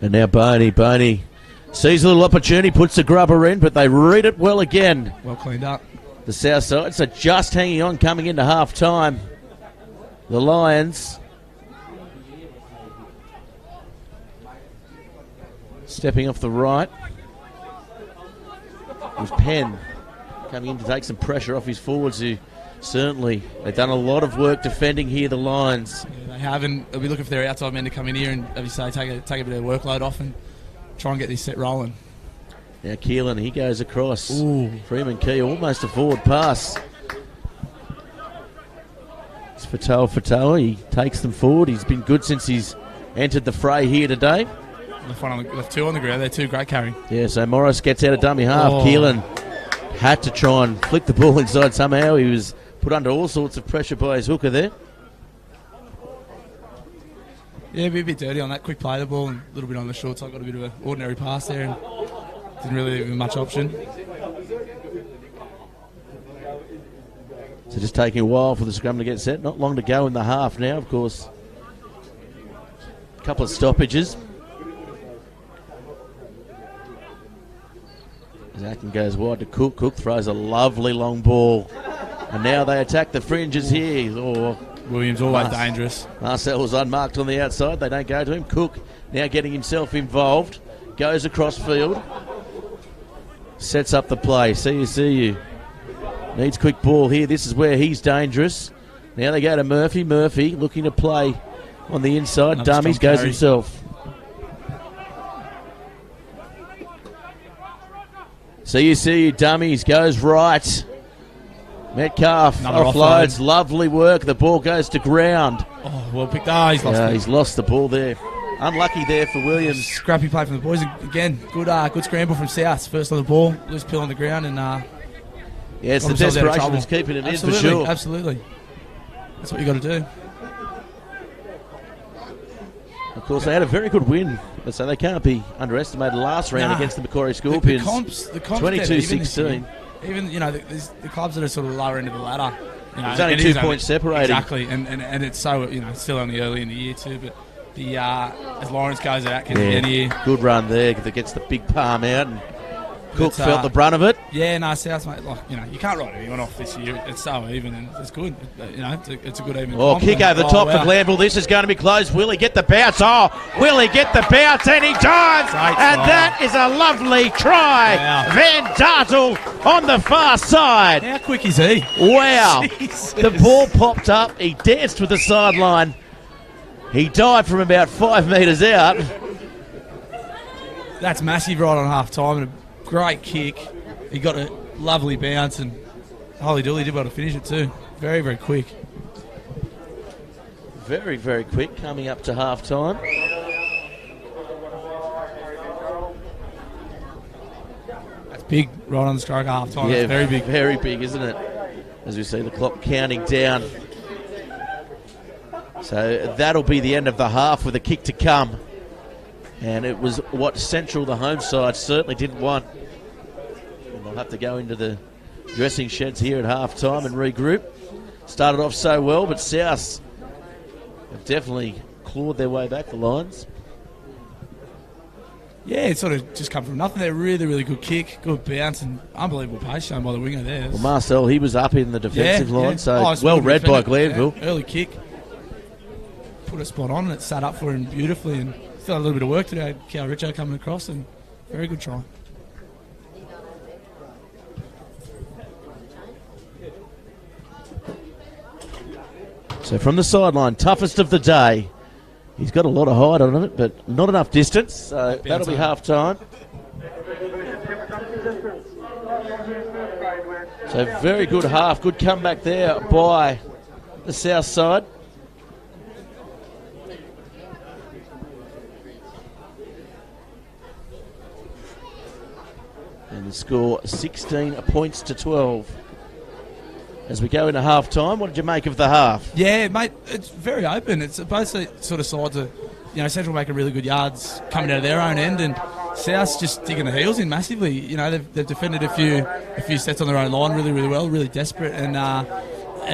And now Boney sees a little opportunity, puts the grubber in, but they read it well again. Well cleaned up. The South side, so just hanging on coming into half time. The Lions stepping off the right. It was Penn coming in to take some pressure off his forwards, who certainly, they've done a lot of work defending here, the Lions. Yeah, they have, and they'll be looking for their outside men to come in here and, as you say, take a bit of workload off and try and get this set rolling. Now Keelan, he goes across. Ooh. Freeman Key, almost a forward pass. It's Fatoa. He takes them forward. He's been good since he's entered the fray here today. Left two on the ground. They're two great carry. Yeah, so Morris gets out of dummy half. Keelan had to try and flick the ball inside somehow. He was put under all sorts of pressure by his hooker there. Yeah, be a bit dirty on that. Quick play the ball and a little bit on the short side. Got a bit of an ordinary pass there and didn't really leave him much option. So just taking a while for the scrum to get set. Not long to go in the half now, of course. A couple of stoppages. Zakin goes wide to Cook. Cook throws a lovely long ball. And now they attack the fringes here. Williams always dangerous. Marcel was unmarked on the outside. They don't go to him. Cook now getting himself involved. Goes across field. Sets up the play. See you. Needs quick ball here. This is where he's dangerous. Now they go to Murphy. Murphy looking to play on the inside. Another Dummies goes carry. himself. See you. Dummies goes right. Metcalf offloads. Lovely work. The ball goes to ground. Oh, well picked. He's lost it. He's lost the ball there. Unlucky there for Williams. Scrappy play from the boys. Again, good scramble from South. First on the ball. Loose pill on the ground and... it's the desperation that's keeping it in for sure. Absolutely. That's what you got to do. Of course, they had a very good win, so they can't be underestimated last round against the Macquarie Scorpions. The comps 22-16. Even, the clubs that are sort of lower end of the ladder. There's only 2 points separating. Exactly, and it's so, still only early in the year too, but as Lawrence goes out, good run there that gets the big palm out, and Cook felt the brunt of it. Yeah, no, South, mate, you can't write anyone off this year. It's so even, and it's good. It's a good even. Kick over the top for Glanville. This is going to be close. Will he get the bounce? Will he get the bounce? And he dives. And that is a lovely try. Wow. Van Dartel on the far side. How quick is he? Wow. Jesus. The ball popped up. He danced with the sideline. He dived from about 5 metres out. That's massive right on half time. And great kick. He got a lovely bounce and holy dooly, did well to finish it too. Very, very quick. Very, very quick coming up to half time. That's big right on the stroke at half time. Yeah, that's very big. Very big, isn't it? As we see the clock counting down. So that'll be the end of the half with a kick to come. And it was what Central, the home side, certainly didn't want. And they'll have to go into the dressing sheds here at half-time and regroup. Started off so well, but South have definitely clawed their way back, the Lions. Yeah, it sort of just come from nothing there. Really, really good kick, good bounce, and unbelievable pace shown by the winger there. Well, Marcel, he was up in the defensive line, so it's well good read by defended. Glanville. Yeah, early kick. Put a spot on and it sat up for him beautifully, and still had a little bit of work to do. Cal Richo coming across, and very good try. So from the sideline, toughest of the day. He's got a lot of height on it, but not enough distance, so that'll be half time. So very good half, good comeback there by the south side. And the score 16 points to 12. As we go into half time, what did you make of the half? Yeah, mate, it's very open. It's both sort of sides of, Central making really good yards coming out of their own end, and South's just digging the heels in massively. They've defended a few sets on their own line really, really well, really desperate, and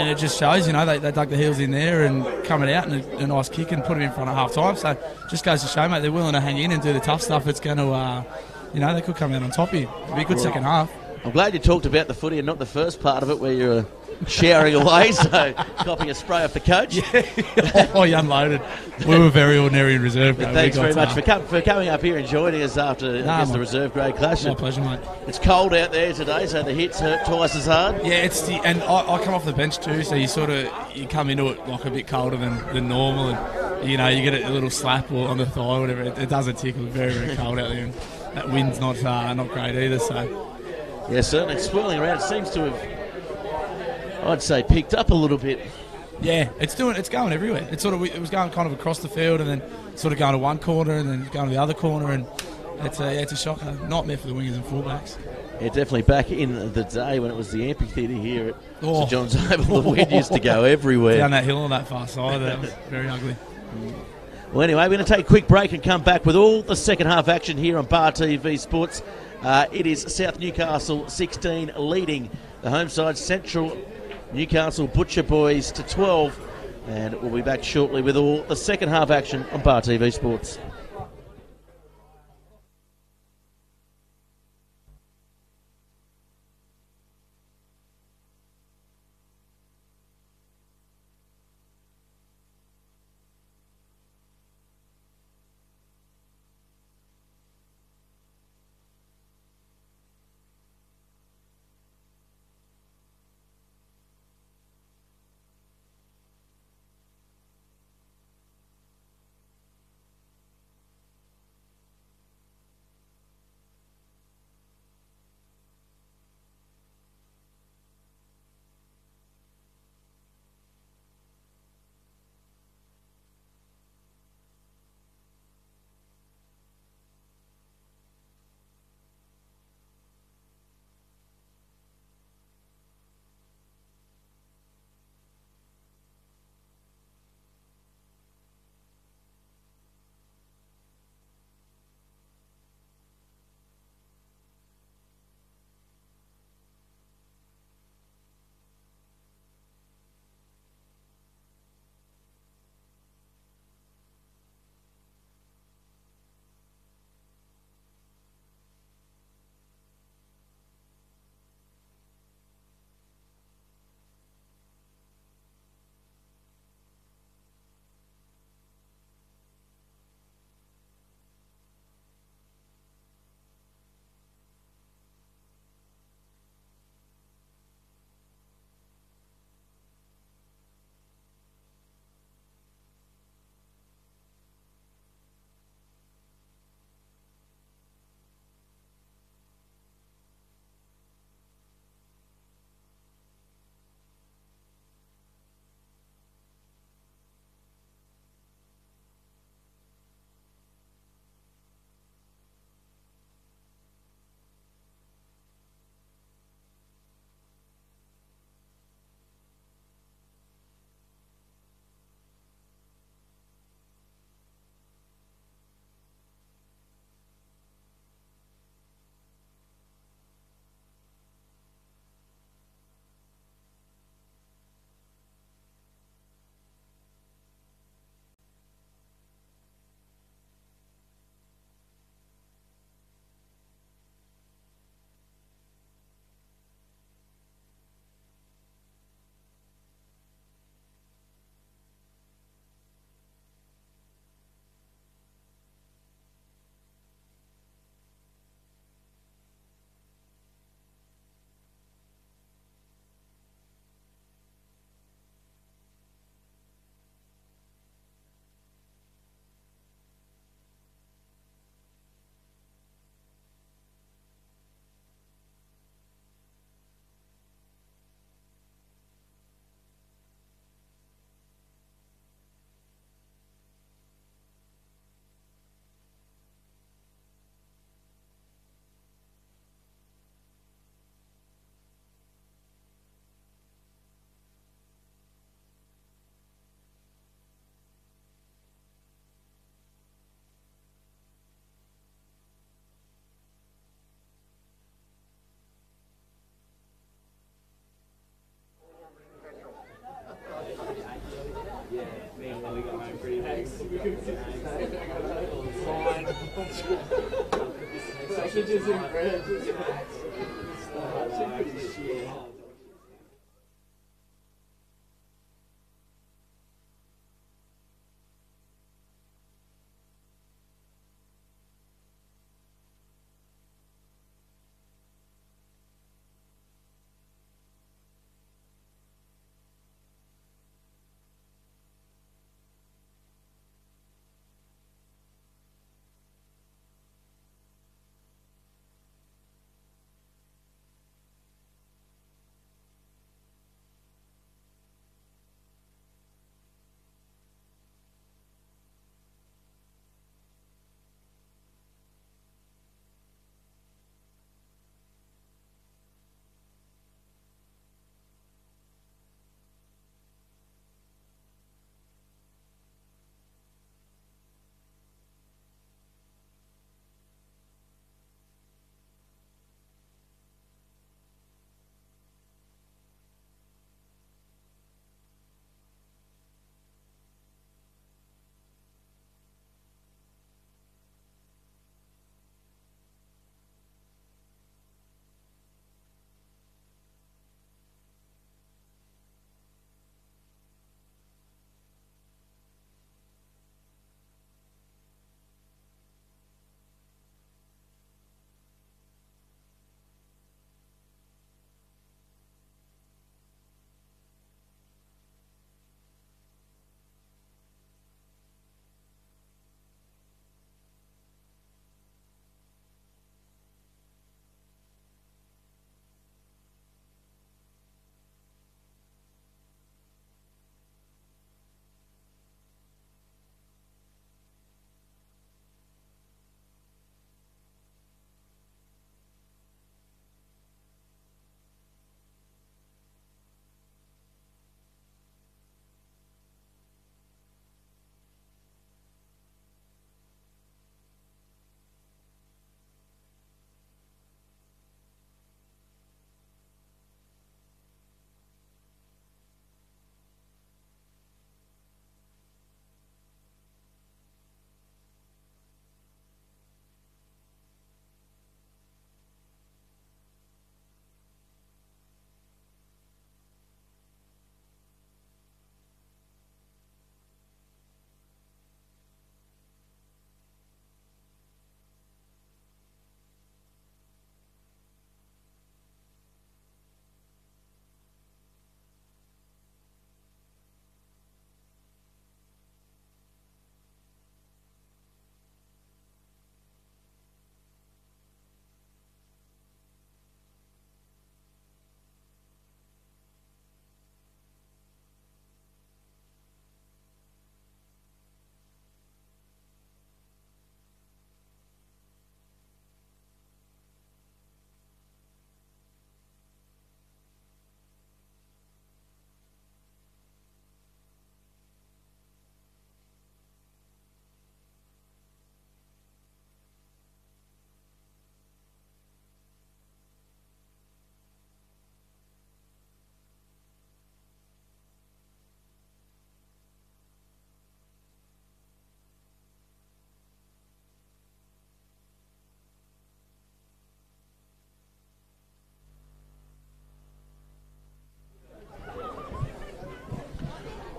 it just shows, they dug the heels in there and coming out and a nice kick and put them in front at half time. So just goes to show, mate, they're willing to hang in and do the tough stuff. It's going to, they could come out on top here. It'll be a good second half. I'm glad you talked about the footy and not the first part of it where you were showering away, so copying a spray off the coach. Yeah. Oh, he unloaded. We were very ordinary in reserve grade. Thanks very much for coming up here and joining us after the reserve grade clash. My pleasure, mate. It's cold out there today, so the hits hurt twice as hard. Yeah, and I come off the bench too, so you come into it like a bit colder than normal, and you get a little slap or on the thigh or whatever. It doesn't tickle. Very, very cold out there, and that wind's not great either. So. Yeah, certainly it's swirling around. It seems to have, I'd say, picked up a little bit. Yeah, it's going everywhere. It was going kind of across the field and then sort of going to one corner and then going to the other corner, and it's a shocker. Nightmare for the wingers and fullbacks. Yeah, definitely back in the day when it was the amphitheatre here at St John's Oval, the wind used to go everywhere. Down that hill on that far side, that was very ugly. Well, anyway, we're going to take a quick break and come back with all the second half action here on Bar TV Sports. It is South Newcastle 16 leading the home side, Central Newcastle Butcher Boys to 12, and we'll be back shortly with all the second half action on Bar TV Sports.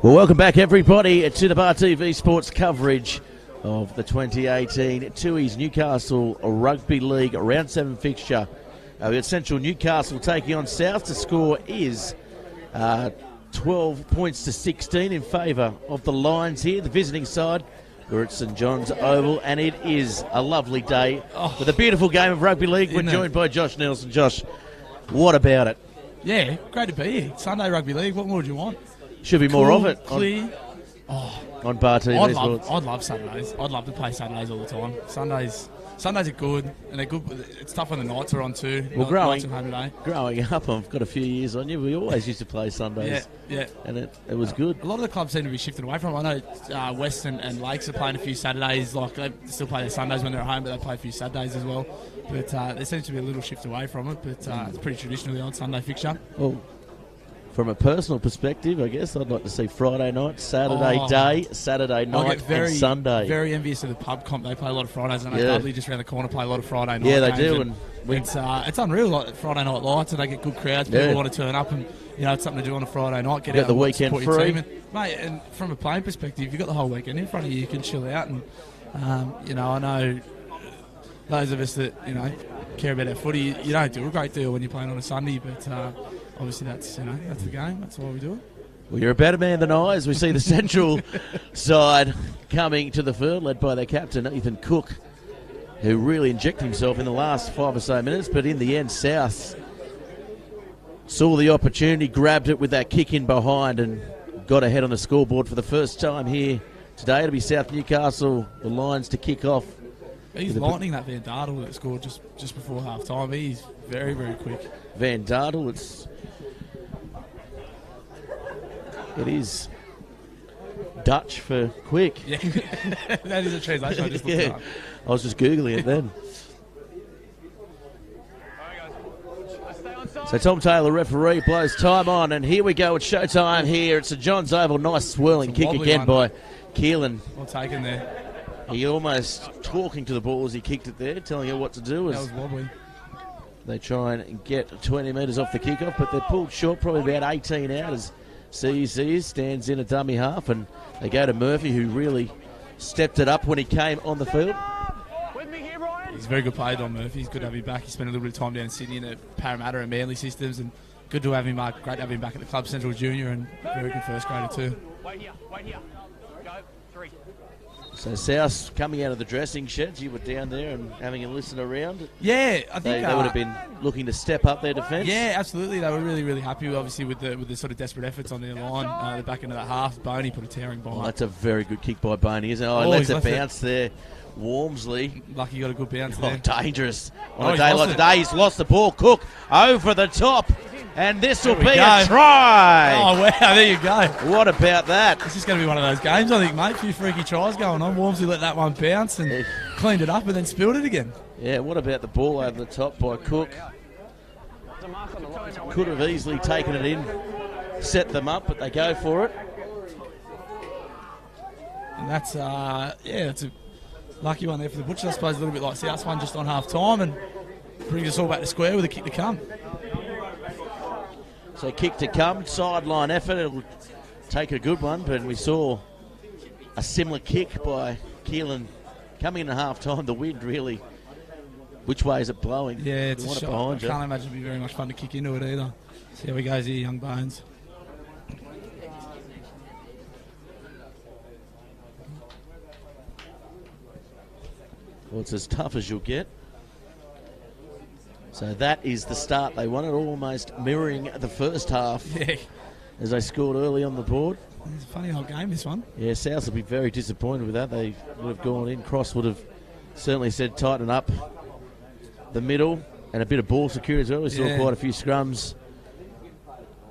Well, welcome back, everybody, to the Bar TV sports coverage of the 2018 Tui's Newcastle Rugby League Round 7 fixture. We got Central Newcastle taking on South. The score is 12 points to 16 in favour of the Lions here, the visiting side. We're at St John's Oval, and it is a lovely day with a beautiful game of rugby league. We're joined by Josh Nelson. Josh, what about it? Yeah, great to be here. Sunday Rugby League, what more do you want? Should be more of it. Clear. On Bar TV Sports. I'd love Saturdays. I'd love to play Saturdays all the time. Sundays are good, and they're good. It's tough when the nights are on too. Well, growing up, I've got a few years on you. We always used to play Sundays. Yeah. And it was good. A lot of the clubs seem to be shifting away from it. I know West and Lakes are playing a few Saturdays. Like, they still play their Sundays when they're at home, but they play a few Saturdays as well. But there seems to be a little shift away from it. But it's pretty traditional, the old Sunday fixture. Well, From a personal perspective, I guess I'd like to see Friday night, Saturday day, Saturday night, and Sunday. Very envious of the pub comp. They play a lot of Fridays. I know Dudley just around the corner play a lot of Friday night. Yeah, they games, do. And it's unreal. Like Friday night lights, and they get good crowds. People want to turn up, and it's something to do on a Friday night. Get out the weekend support free, your team. Mate. And from a playing perspective, you've got the whole weekend in front of you. You can chill out, and I know those of us that care about our footy, you don't do a great deal when you're playing on a Sunday, but obviously that's the game. That's why we do it. Well, you're a better man than I, as we see the Central side coming to the field, led by their captain Ethan Cook, who really injected himself in the last 5 or so minutes, but in the end South saw the opportunity, grabbed it with that kick in behind and got ahead on the scoreboard for the first time here today. It'll be South Newcastle, the Lions, to kick off. He's lightning, that Van Dartel that scored just before half time. He's very, very quick. Van Dartel, it is Dutch for quick. Yeah, that is a translation. I just looked it up. I was just Googling it then. So Tom Taylor, referee, blows time on, and here we go. It's showtime here. It's a John's Oval. Nice swirling kick again by Keelan. Well taken there. He almost talking to the ball as he kicked it there, telling her what to do. That was wobbly. They try and get 20 metres off the kickoff, but they're pulled short, probably about 18 out as CEC stands in a dummy half, and they go to Murphy, who really stepped it up when he came on the field. He's a very good player, Don Murphy. He's good to have him back. He spent a little bit of time down in Sydney in the Parramatta and Manly systems, and good to have him. Great to have him back at the club, Central Junior, and very good first grader too. Wait here. Go, 3. So South coming out of the dressing sheds, you were down there and having a listen around. Yeah, I think they would have been looking to step up their defence. Yeah, absolutely. They were really, really happy, obviously, with the sort of desperate efforts on their line. The back end of that half, Boney put a tearing bomb. Oh, that's a very good kick by Boney, isn't it? Oh, lets it bounce there. Walmsley. Lucky he got a good bounce there. Dangerous. On a day like today, he's lost the ball. Cook over the top. And this will be a try. Oh, wow, there you go. What about that? This is going to be one of those games, I think, mate. A few freaky tries going on. Walmsley let that one bounce and cleaned it up and then spilled it again. Yeah, what about the ball over the top by Cook? Could have easily taken it in, set them up, but they go for it. And that's, it's a lucky one there for the Butchers, I suppose, a little bit like South's one just on half time, and brings us all back to square with a kick to come. So kick to come, sideline effort. It'll take a good one, but we saw a similar kick by Keelan coming in at half time. The wind really, which way is it blowing? Yeah, it's a shot. I can't imagine it'd be very much fun to kick into it either. See how he goes here, young Bones. Well, it's as tough as you'll get. So that is the start they wanted, almost mirroring the first half as they scored early on the board. It's a funny old game, this one. Yeah, South will be very disappointed with that. They would have gone in. Cross would have certainly said tighten up the middle, and a bit of ball security as well. We saw quite a few scrums,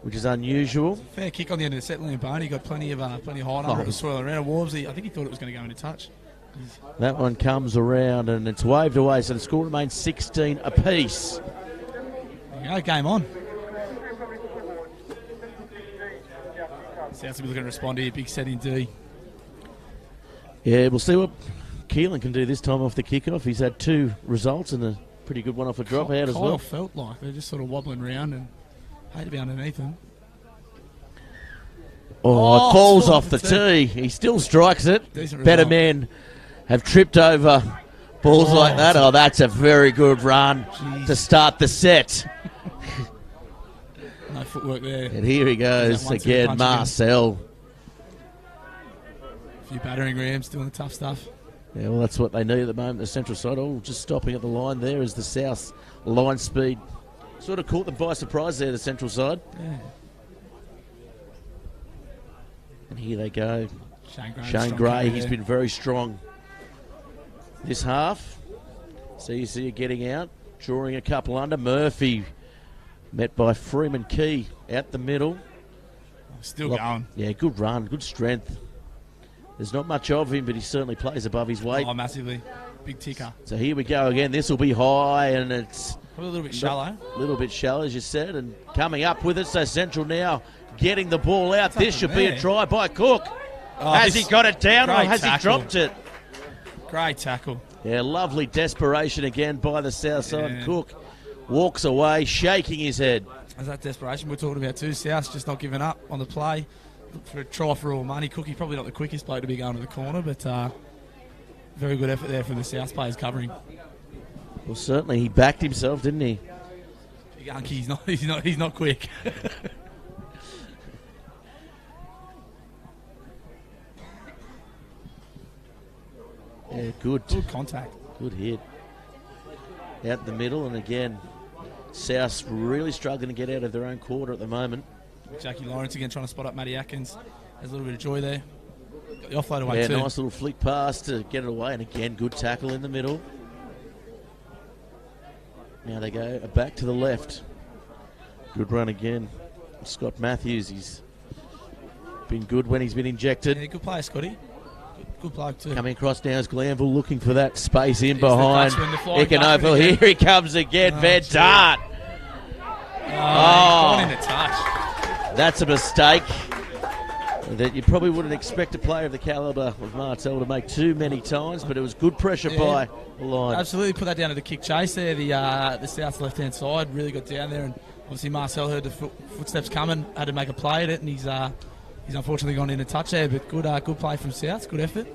which is unusual. Fair kick on the end of the set. Liam Boney got plenty of height under it, was swirling around. Walmsley, I think he thought it was going to go into touch. That one comes around and it's waved away, so the score remains 16 apiece. There you go, game on. South's will be looking to respond here, big set in D. Yeah, we'll see what Keelan can do this time off the kickoff. He's had 2 results and a pretty good one off a drop out as well. Felt like they're just sort of wobbling around and hate to be underneath them. Oh, it falls off the tee. He still strikes it. Better men have tripped over balls like that. Oh, that's a very good run to start the set. No footwork there. And here he goes again, Marcel. A few battering rams doing the tough stuff. Yeah, well, that's what they need at the moment, the Central side. Oh, just stopping at the line there as the South line speed sort of caught them by surprise there, the Central side. Yeah. And here they go. Shane Gray, he's been very strong this half. So you see it getting out, drawing a couple under. Murphy met by Freeman Key out the middle. Still going. Yeah, good run, good strength. There's not much of him, but he certainly plays above his weight. Oh, massively. Big ticker. So here we go again. This will be high, and it's Probably a little bit shallow. A little bit shallow, as you said, and coming up with it. So Central now getting the ball out. This should be a try by Cook. Has he got it down, or has he dropped it? Great tackle. Yeah, lovely desperation again by the south side. Cook walks away, shaking his head. There's that desperation we're talking about too. South just not giving up on the play. Look for a try for all money. Cookie probably not the quickest bloke to be going to the corner, but very good effort there from the South players covering. Well, certainly he backed himself, didn't he? Big Unky, he's not quick. Yeah, good contact. Good hit. Out the middle, and again, South really struggling to get out of their own quarter at the moment. Jackie Lawrence again trying to spot up Matty Atkins. There's a little bit of joy there. Got the offload away too. Yeah, nice little flick pass to get it away, and again, good tackle in the middle. Now they go back to the left. Good run again. Scott Matthews, he's been good when he's been injected. Yeah, good player, Scotty. Good bloke too. Coming across now is Glanville looking for that space in behind. Econovo. Here he comes again. Van Dart. Gone into touch. That's a mistake that you probably wouldn't expect a player of the calibre of Martel to make too many times, but it was good pressure by the line. Absolutely, put that down to the kick chase there. The South's left-hand side really got down there, and obviously Marcel heard the footsteps coming, had to make a play at it, and he's unfortunately gone into touch there, but good play from South, good effort.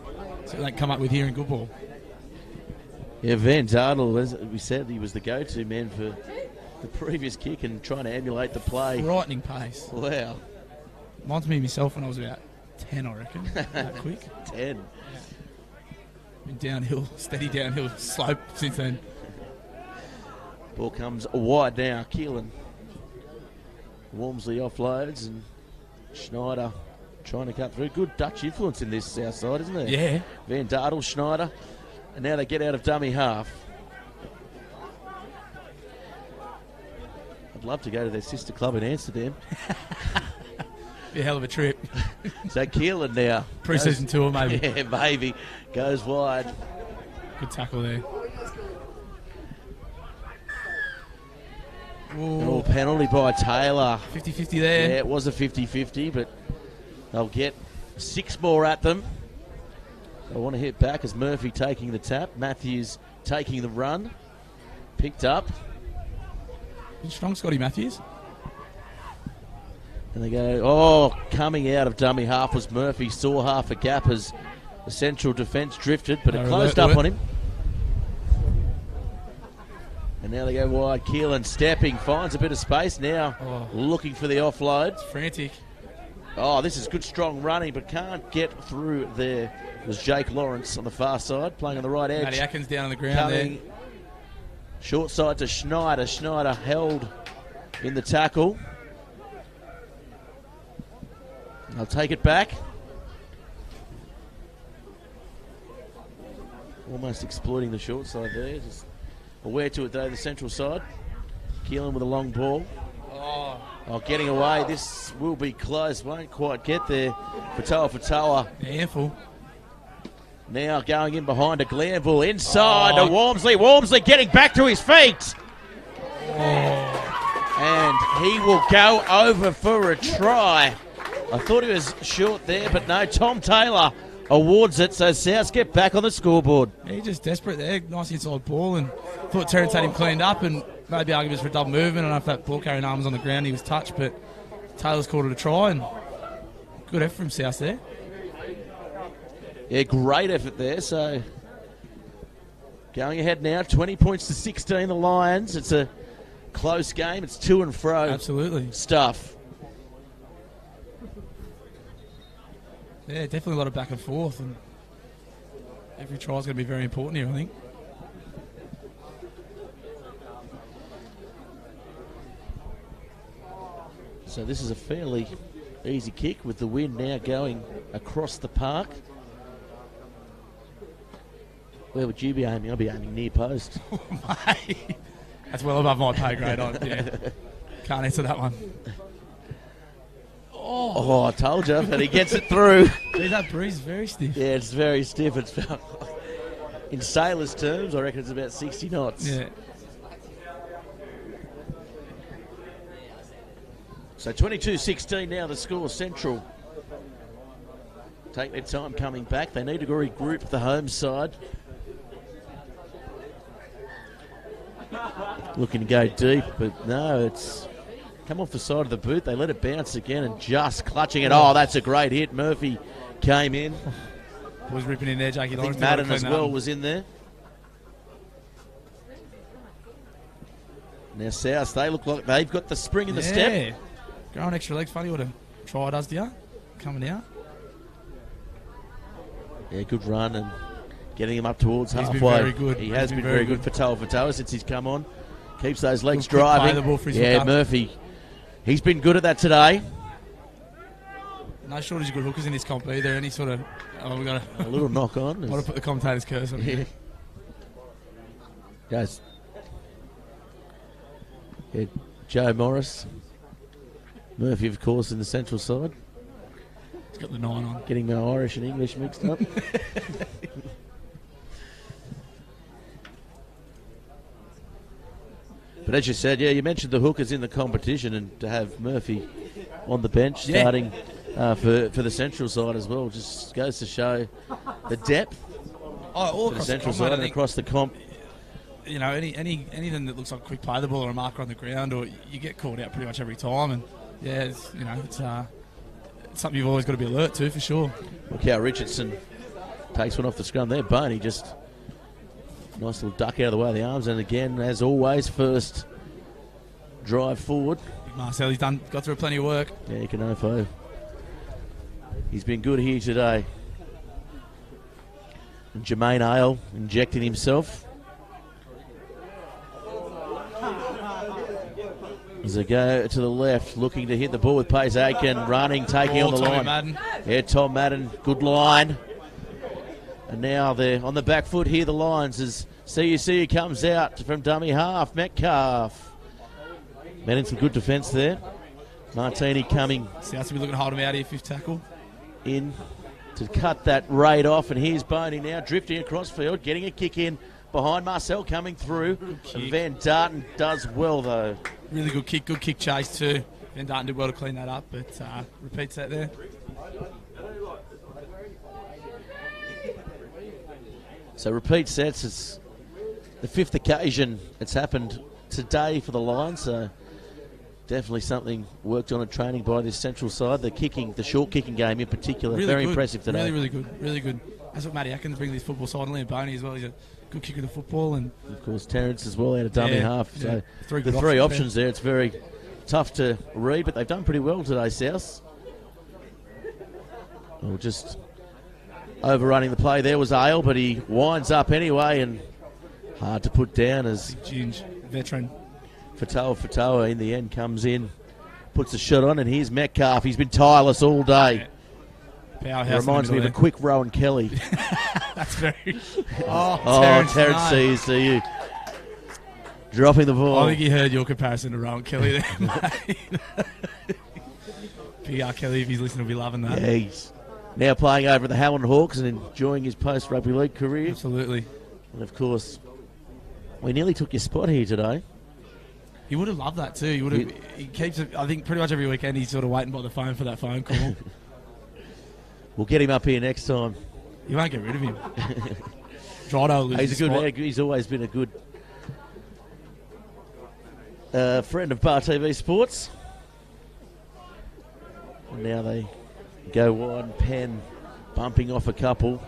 So they can come up with here in good ball. Yeah, Van Dartle, as we said, he was the go-to man for the previous kick and trying to emulate the play. Frightening pace. Wow. Reminds me of myself when I was about 10, I reckon. That quick. 10. Yeah. Been downhill, steady downhill slope since then. Ball comes wide now. Keelan. Walmsley offloads, and Schneider trying to cut through. Good Dutch influence in this south side, isn't there? Yeah. Van Dartle, Schneider. And now they get out of dummy half. I'd love to go to their sister club in Amsterdam. Be a hell of a trip. So Keelan now. Pre-season tour, maybe. Yeah, maybe. Goes wide. Good tackle there. Oh, penalty by Taylor. 50-50 there. Yeah, it was a 50-50, but they'll get 6 more at them. I want to hit back as Murphy taking the tap. Matthews taking the run. Picked up. Strong Scotty Matthews. And they go, coming out of dummy half was Murphy. Saw half a gap as the central defence drifted, but it closed up on him. And now they go wide. Keelan stepping, finds a bit of space now. Looking for the offload. It's frantic. This is good strong running, but can't get through there. It was Jake Lawrence on the far side, playing on the right edge. Matty Atkins down on the ground there. Short side to Schneider. Schneider held in the tackle. They'll take it back. Almost exploiting the short side there. Just aware to it though, the central side. Keelan with a long ball. Getting away. This will be close. Won't quite get there. Fatoa. Handful. Now going in behind to Glanville. Inside to Walmsley. Walmsley getting back to his feet. And he will go over for a try. I thought he was short there, but no. Tom Taylor awards it, so South get back on the scoreboard. Yeah, he's just desperate there. Nice inside ball, and thought Terrence had him cleaned up, and maybe arguments for a double movement. I don't know if that ball carrying arm was on the ground, he was touched, but Taylor's called it a try, and good effort from South there. Yeah, great effort there. So going ahead now, 20 points to 16, the Lions. It's a close game. It's to and fro. Absolutely. Stuff. Yeah, definitely a lot of back and forth, and every try is going to be very important here, I think. So this is a fairly easy kick with the wind now going across the park. Where would you be aiming? I'll be aiming near post. Mate, that's well above my pay grade. Can't answer that one. I told you, but he gets it through. Gee, that breeze is very stiff. Yeah, it's very stiff. It's in sailors' terms, I reckon it's about 60 knots. Yeah. So 22-16 now the score. Central take their time coming back. They need to regroup the home side. Looking to go deep, but no, it's come off the side of the boot. They let it bounce again and just clutching it. Oh, that's a great hit. Murphy came in. Was ripping in there, Jackie. I think Madden as well was in there. Now South, they look like they've got the spring in the step. Growing extra legs, funny what a try does to you. Coming out. Yeah, good run and getting him up towards halfway. Been very good. He has been very good for Toa since he's come on. Keeps those legs Good play driving. the ball for his Yeah, hooker. Murphy. He's been good at that today. No shortage of good hookers in this comp either. Any sort of... Oh, we got A little knock on. to put the commentator's curse on Yeah. Goes. Yeah, Joe Morris. Murphy, of course, in the central side. He's got the 9 on. Getting my Irish and English mixed up. But as you said, yeah, you mentioned the hookers in the competition, and to have Murphy on the bench starting for the central side as well just goes to show the depth All for the across central the comp, side mate, I and think, across the comp. you know, anything that looks like a quick play the ball or a marker on the ground, or you get called out pretty much every time. And yeah, it's something you've always got to be alert to for sure. Look how Richardson takes one off the scrum there. Boney just nice little duck out of the way of the arms, and again, as always, first drive forward. Marcel, he's got through plenty of work. Yeah, Kanofo. He's been good here today. And Jermaine Ale injecting himself. As they go to the left, looking to hit the ball with pace. Aiken running, taking on the Tommy line. Madden. Yeah, Tom Madden, good line. And now they're on the back foot here, the Lions, as CUC comes out from dummy half. Metcalf. Met some good defence there. Martini coming South to be looking to hold him out here, 5th tackle. in to cut that raid off. And here's Boney now drifting across field, getting a kick in behind Marcel coming through. And Van Darten does well, though. Really good kick chase too. Van Darten did well to clean that up, but repeats that there. So repeat sets. It's the 5th occasion it's happened today for the Lions. So definitely something worked on at training by this central side. The short kicking game in particular, Really very good. impressive today. Really good. That's what Matty Atkins brings this football side. And Liam Boney as well. He's a good kicker of the football. And Of course, Terrence as well out of dummy half. yeah. So Three the good three options options there. It's very tough to read, but they've done pretty well today, South. Well, just overrunning the play there was Ale, but he winds up anyway, and hard to put down as Ginge, veteran. Fatoa in the end comes in, puts a shot on, and here's Metcalf. He's been tireless all day. Powerhouse. It reminds me of a quick Rowan Kelly. That's very... Terrence CSU. Dropping the ball. I think he heard your comparison to Rowan Kelly there, mate. Big R. Kelly, if he's listening, will be loving that. Yeah, he's now playing over at the Howland Hawks and enjoying his post-rugby league career. Absolutely. And, of course, we nearly took your spot here today. He would have loved that too. He keeps it, I think, pretty much every weekend he's sort of waiting by the phone for that phone call. We'll get him up here next time. You won't get rid of him. Drado loses He's a good. spot. He's always been a good friend of Bar TV Sports. And now they go wide. Penn bumping off a couple.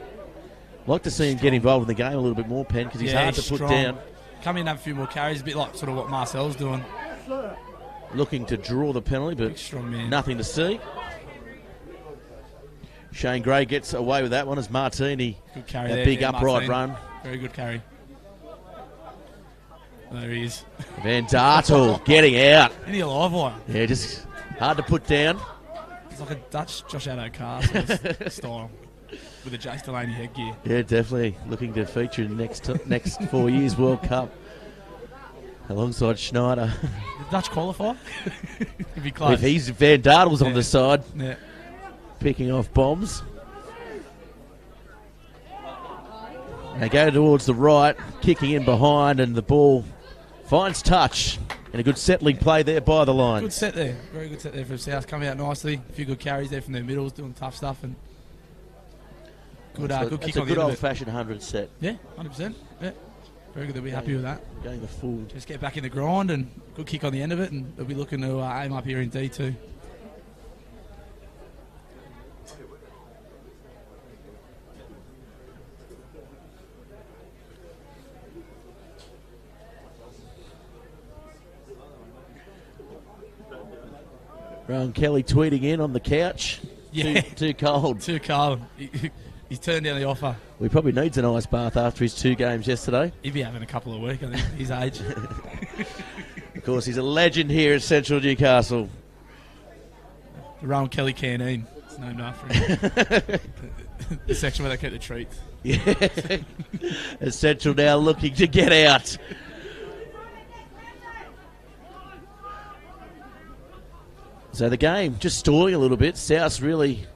Like to see him get involved in the game a little bit more, Penn, because he's hard to put strong. down. Come in and have a few more carries, a bit like sort of what Marcel's doing. Looking to draw the penalty, Big but strong man. nothing to see. Shane Gray gets away with that one as Martini. Good carry That there. big yeah, upright Martin. run. Very good carry. There he is. Van Dartel getting out. Any alive wire? Yeah, just hard to put down. It's like a Dutch Josh Addo-Carr sort of style with a Jace Delaney headgear. Yeah, definitely looking to feature in the next 4 years World Cup alongside Schneider. The Dutch qualifier? It'd be close. If he's Van Dartel's on Yeah. the side, Yeah. picking off bombs. They go towards the right, kicking in behind, and the ball finds touch. And a good settling play there by the line. Good set there. Very good set there from South. Coming out nicely. A few good carries there from their middles, doing tough stuff. And good kick on the end of it. Good old-fashioned 100 set. Yeah, 100%. Yeah. Very good. They'll be happy with that. Going the full. Just get back in the grind and good kick on the end of it. And they'll be looking to aim up here in D2. Rowan Kelly tweeting in on the couch. Yeah. Too cold. Too cold. He's turned down the offer. He probably needs an ice bath after his 2 games yesterday. He'd be having a couple a week, I think, his age. Of course, he's a legend here at Central Newcastle. The Rowan Kelly Canteen. It's named after him. The section where they keep the treats. Yeah. As Central now looking to get out. So the game just stalling a little bit. South's really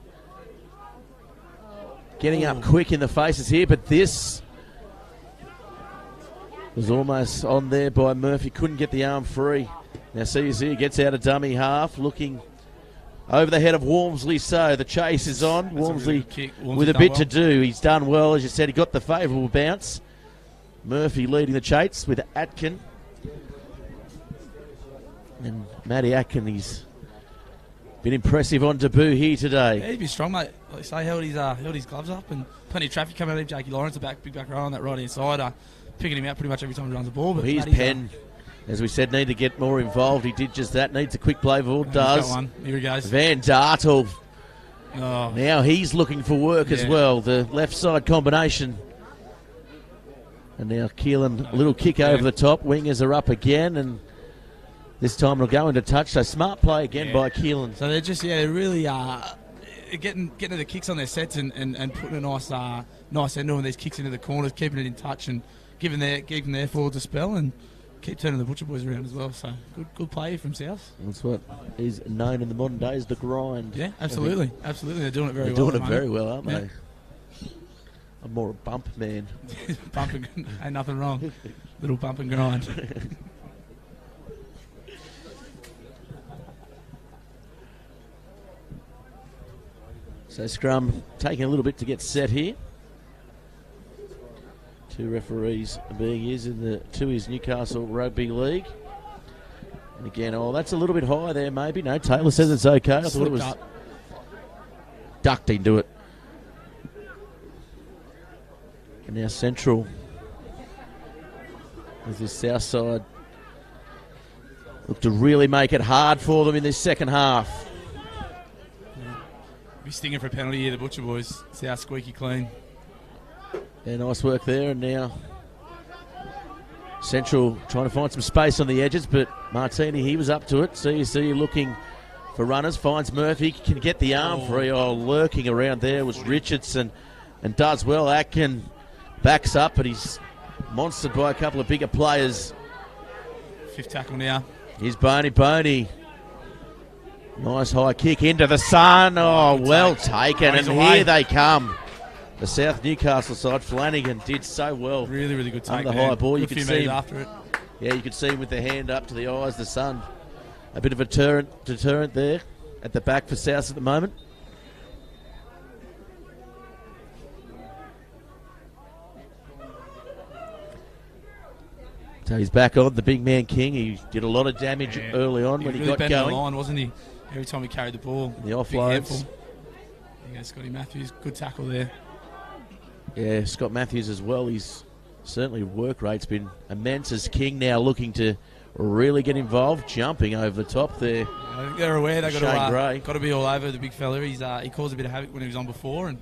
getting up quick in the faces here, but this was almost on there by Murphy. Couldn't get the arm free. Now see, gets out a dummy half, looking over the head of Walmsley. So the chase is on. Walmsley with a bit to do. He's done well, as you said. He got the favourable bounce. Murphy leading the chase with Atkin. And Matty Atkin, he's been impressive on debut here today. Yeah, he'd be strong, mate. Like you say, held his gloves up, and plenty of traffic coming out of him. Jakey Lawrence, big back row on that right hand side, picking him out pretty much every time he runs the ball. But he's Penn, as we said, need to get more involved. He did just that. Needs a quick play ball. Does. He's got one. Here he goes. Van Dartel. Oh. Now he's looking for work as well. The left side combination. And now Keelan, a little kick over the top. Wingers are up again, and this time it'll go into touch. So smart play again by Keelan. So they're just really getting to the kicks on their sets and putting a nice end on these kicks into the corners, keeping it in touch and giving their forwards a spell and keep turning the Butcher Boys around as well. So good play from South. That's what is known in the modern days, the grind. Yeah, absolutely. They're doing it very well. They're doing it very well, aren't they? I'm more a bump man. Bump and ain't nothing wrong. Little bump and grind. So scrum taking a little bit to get set here. 2 referees being used in the Tui's Newcastle Rugby League. And again, that's a little bit high there maybe. No, Taylor says it's okay. I thought it was ducked into it. And now Central, as this south side look to really make it hard for them in this second half. Be stinging for a penalty here, the Butcher Boys. South squeaky clean. Yeah, nice work there, and now Central trying to find some space on the edges, but Martini, he was up to it. See looking for runners, finds Murphy, can get the arm free. Lurking around there was Richardson, and does well. Atkin backs up, but he's monstered by a couple of bigger players. 5th tackle now. Here's Boney. Nice high kick into the sun. Well taken, and here they come. The South Newcastle side, Flanagan did so well. Really, really good take. On the high ball, you could see him after it. Yeah, you could see him with the hand up to the eyes, the sun. A bit of a deterrent there at the back for South at the moment. So he's back on, the big man King. He did a lot of damage early on when he really got going. The line, wasn't he? Every time he carried the ball. The offloads. Yeah, Scotty Matthews, good tackle there. Yeah, Scott Matthews as well. He's certainly work rate's been immense as King now looking to really get involved, jumping over the top there. I think they're aware they've got to be all over the big fella. He caused a bit of havoc when he was on before. And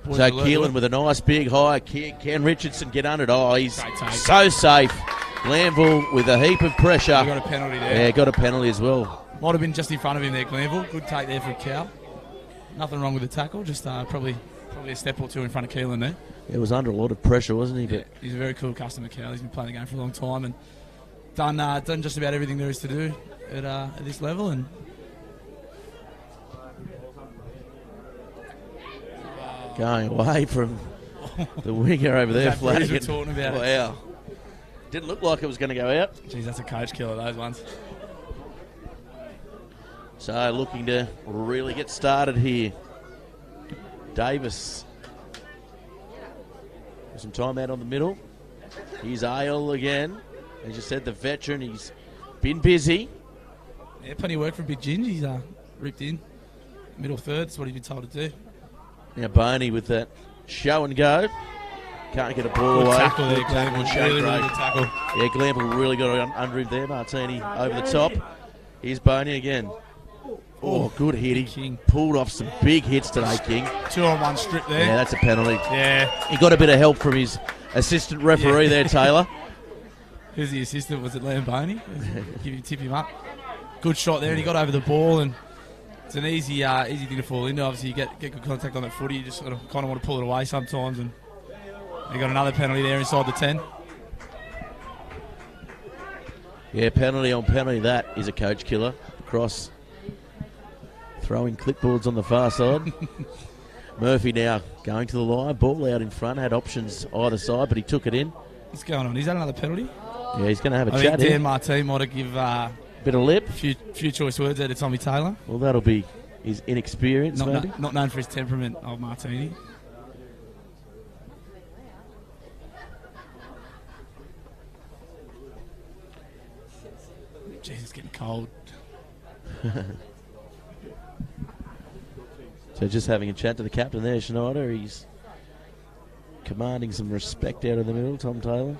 so Keelan with a nice big high kick. Can Richardson get under it? He's so safe. Glanville with a heap of pressure. He got a penalty there. Yeah, got a penalty as well. Might have been just in front of him there, Glanville. Good take there for Cow. Nothing wrong with the tackle, just probably a step or two in front of Keelan there. It was under a lot of pressure, wasn't he? But he's a very cool customer, Cow. He's been playing the game for a long time and done just about everything there is to do at this level. And going away from the winger over there, Flanagan. Talking about wow. Didn't look like it was going to go out. Jeez, that's a coach killer, those ones. So looking to really get started here. Davis. Some time out on the middle. Here's Ale again. As you said, the veteran, he's been busy. Yeah, plenty of work from Big Ginge. He's ripped in. Middle third, that's what he's been told to do. Now Boney with that show and go. Can't get a ball Good away. tackle there, Good tackle, Glenn. Shane Really, Gray. really good tackle. Yeah, Glanville really got under him there. Martini over the top. Here's Boney again. Oh, good hitting. King. Pulled off some big hits today, King. 2-on-1 strip there. Yeah, that's a penalty. Yeah. He got a bit of help from his assistant referee there, Taylor. Who's the assistant? Was it Liam Boney? Tip him up. Good shot there, and he got over the ball, and it's an easy thing to fall into. Obviously, you get good contact on that footy. You just kind of want to pull it away sometimes, and you got another penalty there inside the 10. Yeah, penalty on penalty. That is a coach killer. Cross. Throwing clipboards on the far side. Murphy now going to the line. Ball out in front. Had options either side, but he took it in. What's going on? Is that another penalty? Yeah, he's going to have a I chat think Dan here. Martin might have give Bit of lip. a few choice words there to Tommy Taylor. Well, that'll be his inexperience, maybe. Not known for his temperament, old Martini. Jeez, it's getting cold. So just having a chat to the captain there, Schneider. He's commanding some respect out of the middle, Tom Taylor.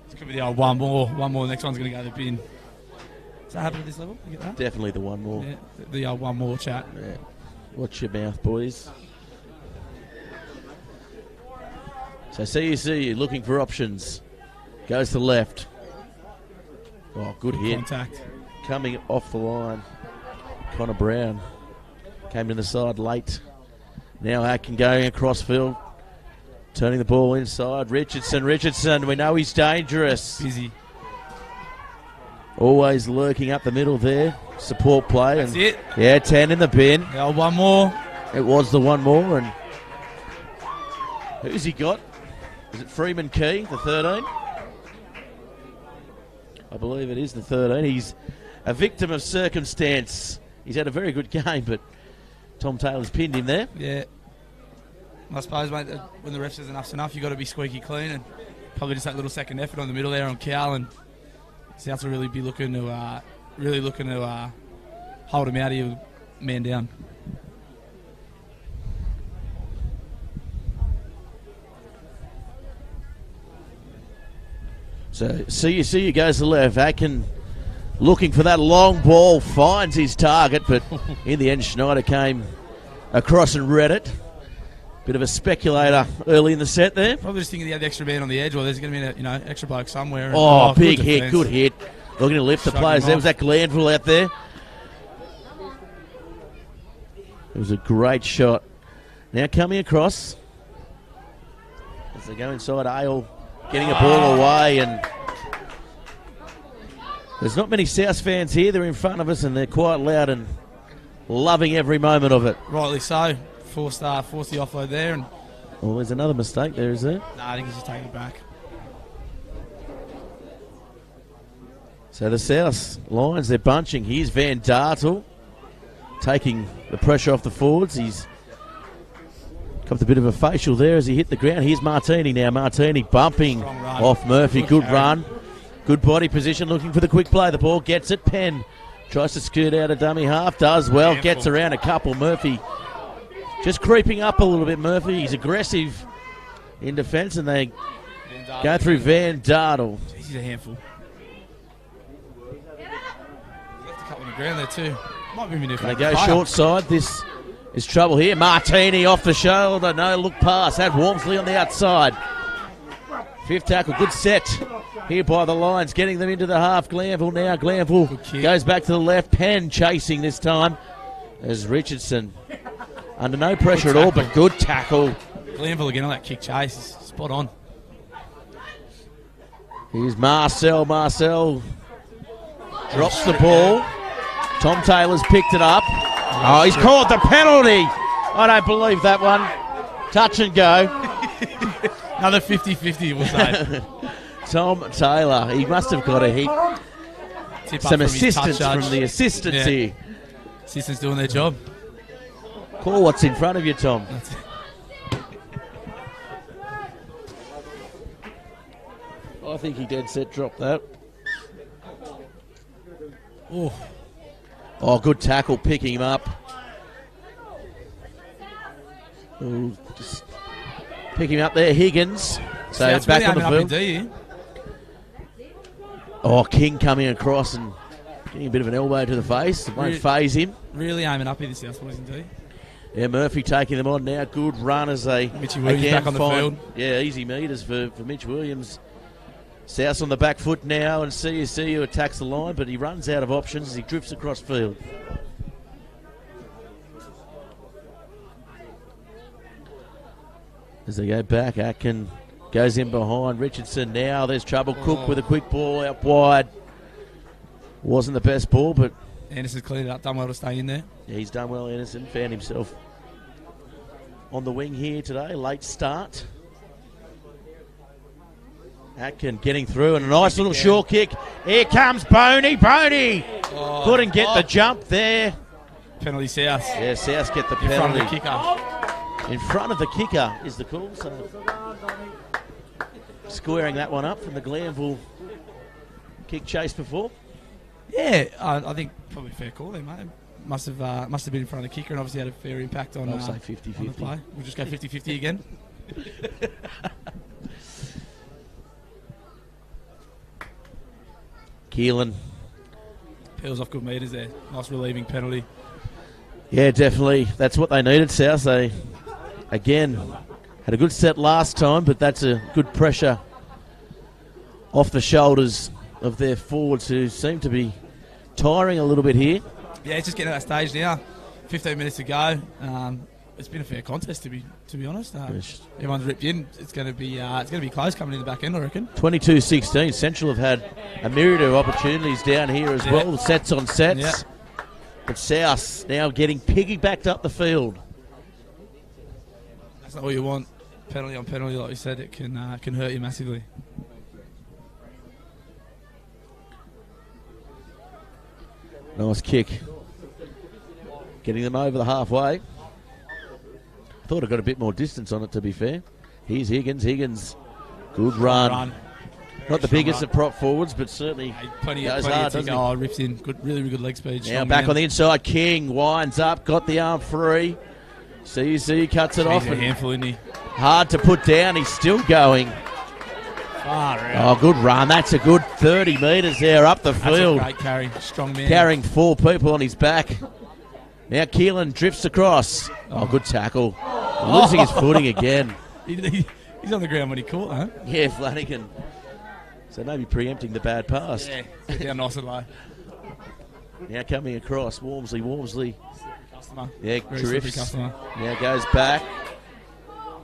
It's going to be the old one more. One more. The next one's going to go to the bin. Does that happen at this level? You get that? Definitely the one more. Yeah, the old one more chat. Yeah. Watch your mouth, boys. So CUC looking for options. Goes to the left. Oh, good hit. Contact. Coming off the line. Connor Brown came to the side late. Now Atkin going across field. Turning the ball inside. Richardson. We know he's dangerous. Busy. Always lurking up the middle there. Support play. That's it. Yeah, 10 in the bin. The old one more. It was the one more. And who's he got? Is it Freeman Key, the 13? I believe it is the 13. He's a victim of circumstance. He's had a very good game, but Tom Taylor's pinned him there. Yeah. I suppose, mate, when the ref says enough's enough, you've got to be squeaky clean, and probably just that little second effort on the middle there on Cal, and South will really be looking to hold him out of your man down. So CUC goes to the left. Atkin looking for that long ball, finds his target, but in the end Schneider came across and read it. Bit of a speculator early in the set there. Probably just thinking he had the extra man on the edge, or there's going to be an extra bloke somewhere. And, Oh, big good hit, defence. good hit. Looking to lift the Shrugged players. him There off. was that Glanville out there. It was a great shot. Now coming across. As they go inside, Ale getting a ball away, and there's not many South fans here. They're in front of us and they're quite loud and loving every moment of it. Rightly so. Forced the offload there, and Well, there's another mistake there, is there? I think he's just taking it back. So the South Lions, they're bunching. Here's Van Dartel taking the pressure off the forwards. He's got a bit of a facial there as he hit the ground. Here's Martini now. Martini bumping Strong run. off Murphy. Good carry. run. Good body position, looking for the quick play. The ball gets it. Penn tries to scoot out a dummy half. Does well. Careful. Gets around a couple. Murphy just creeping up a little bit. Murphy, he's aggressive in defence, and they go through Van Dartel. Jeez, he's a handful. Left a couple on the ground there too. Might be new. They go short side. This is trouble here. Martini off the shoulder. No look pass. Had Walmsley on the outside. Fifth tackle. Good set here by the Lions. Getting them into the half. Glanville now. Glanville Good kick. goes back to the left. Penn chasing this time. As Richardson under no pressure at all, but good tackle. Glanville again on that kick chase. He's spot on. Here's Marcel. Marcel drops the ball. Tom Taylor's picked it up. Oh, he's called the penalty. I don't believe that one. Touch and go. Another 50-50, we'll say. Tom Taylor. He must have got a heap. Tip up Some from his assistance touch from judge. the assistants Yeah. here. Assistants doing their job. Call what's in front of you, Tom. That's it. I think he dead set dropped that. Oh, good tackle, picking him up. Ooh, just picking him up there, Higgins. So That's back really on the aiming up field. in D, Oh, King coming across and getting a bit of an elbow to the face. It won't phase him. really aiming up in the South Boys in D. Yeah, Murphy taking them on now. Good run as they Mitchie Williams again back on the find, field. Yeah, easy meters for Mitch Williams. South on the back foot now, and CSU attacks the line, but he runs out of options as he drifts across field. As they go back, Atkin goes in behind Richardson now. There's trouble. Cook with a quick ball out wide. Wasn't the best ball, but Anderson's cleared it up, done well to stay in there. yeah, he's done well, Anderson. Found himself on the wing here today. Late start. Atkin getting through and a nice little short kick. Here comes Boney. Boney couldn't get the jump there. Penalty South. Yeah, South get the In front penalty. of the kicker. In front of the kicker is the call. So squaring that one up from the Glanville kick chase before. Yeah, I think probably a fair call there, mate. Must have been in front of the kicker and obviously had a fair impact on, I'll say on 50-50. the play. We'll just go 50-50 again. Keelan. Peels off good meters there. Nice relieving penalty. Yeah, definitely. That's what they needed, South. They, again, had a good set last time, but that's a good pressure off the shoulders of their forwards who seem to be tiring a little bit here. Yeah, it's just getting to that stage now. 15 minutes to go. It's been a fair contest to be honest. Yes. Everyone's ripped in. It's going to be close coming in the back end, I reckon. 22-16. Central have had a myriad of opportunities down here as well. Sets on sets. Yeah. But South now getting piggybacked up the field. That's not what you want. Penalty on penalty, like you said, it can hurt you massively. Nice kick. Getting them over the halfway. Thought it got a bit more distance on it, to be fair. Here's Higgins. Higgins, good run. Not the biggest of prop forwards, but certainly Plenty goes of hard, tick. doesn't he? Oh, rips in. Good, really good leg speed. Now Strong back man. on the inside. King winds up, got the arm free. CUC cuts it off. He's a And handful, isn't he? hard to put down. He's still going. Far out. Oh, good run. That's a good 30 metres there up the That's a field. great carry. Strong man. Carrying 4 people on his back. Now Keelan drifts across. Oh, good tackle. Losing his footing again. He's on the ground when he caught, huh? Yeah, Flanagan. So maybe preempting the bad pass. Yeah. Down nice and low. Now coming across. Wormsley. Customer. Yeah, Very slippery drifts. customer. Now goes back.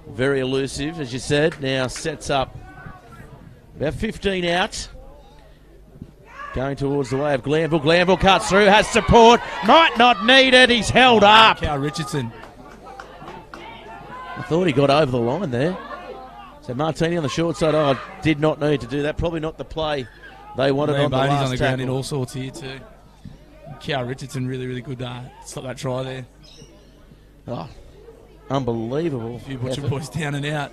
Very elusive, as you said. Now sets up. About 15 out. Going towards the way of Glanville. Glanville cuts through, has support. Might not need it. He's held up. Cal Richardson. I thought he got over the line there. So Martini on the short side. Oh, did not need to do that. Probably not the play they wanted on the Boney's last on the ground in tackle. all sorts here too. Cal Richardson really, really good. Stop that try there. Oh, unbelievable. A few butcher effort. boys down and out.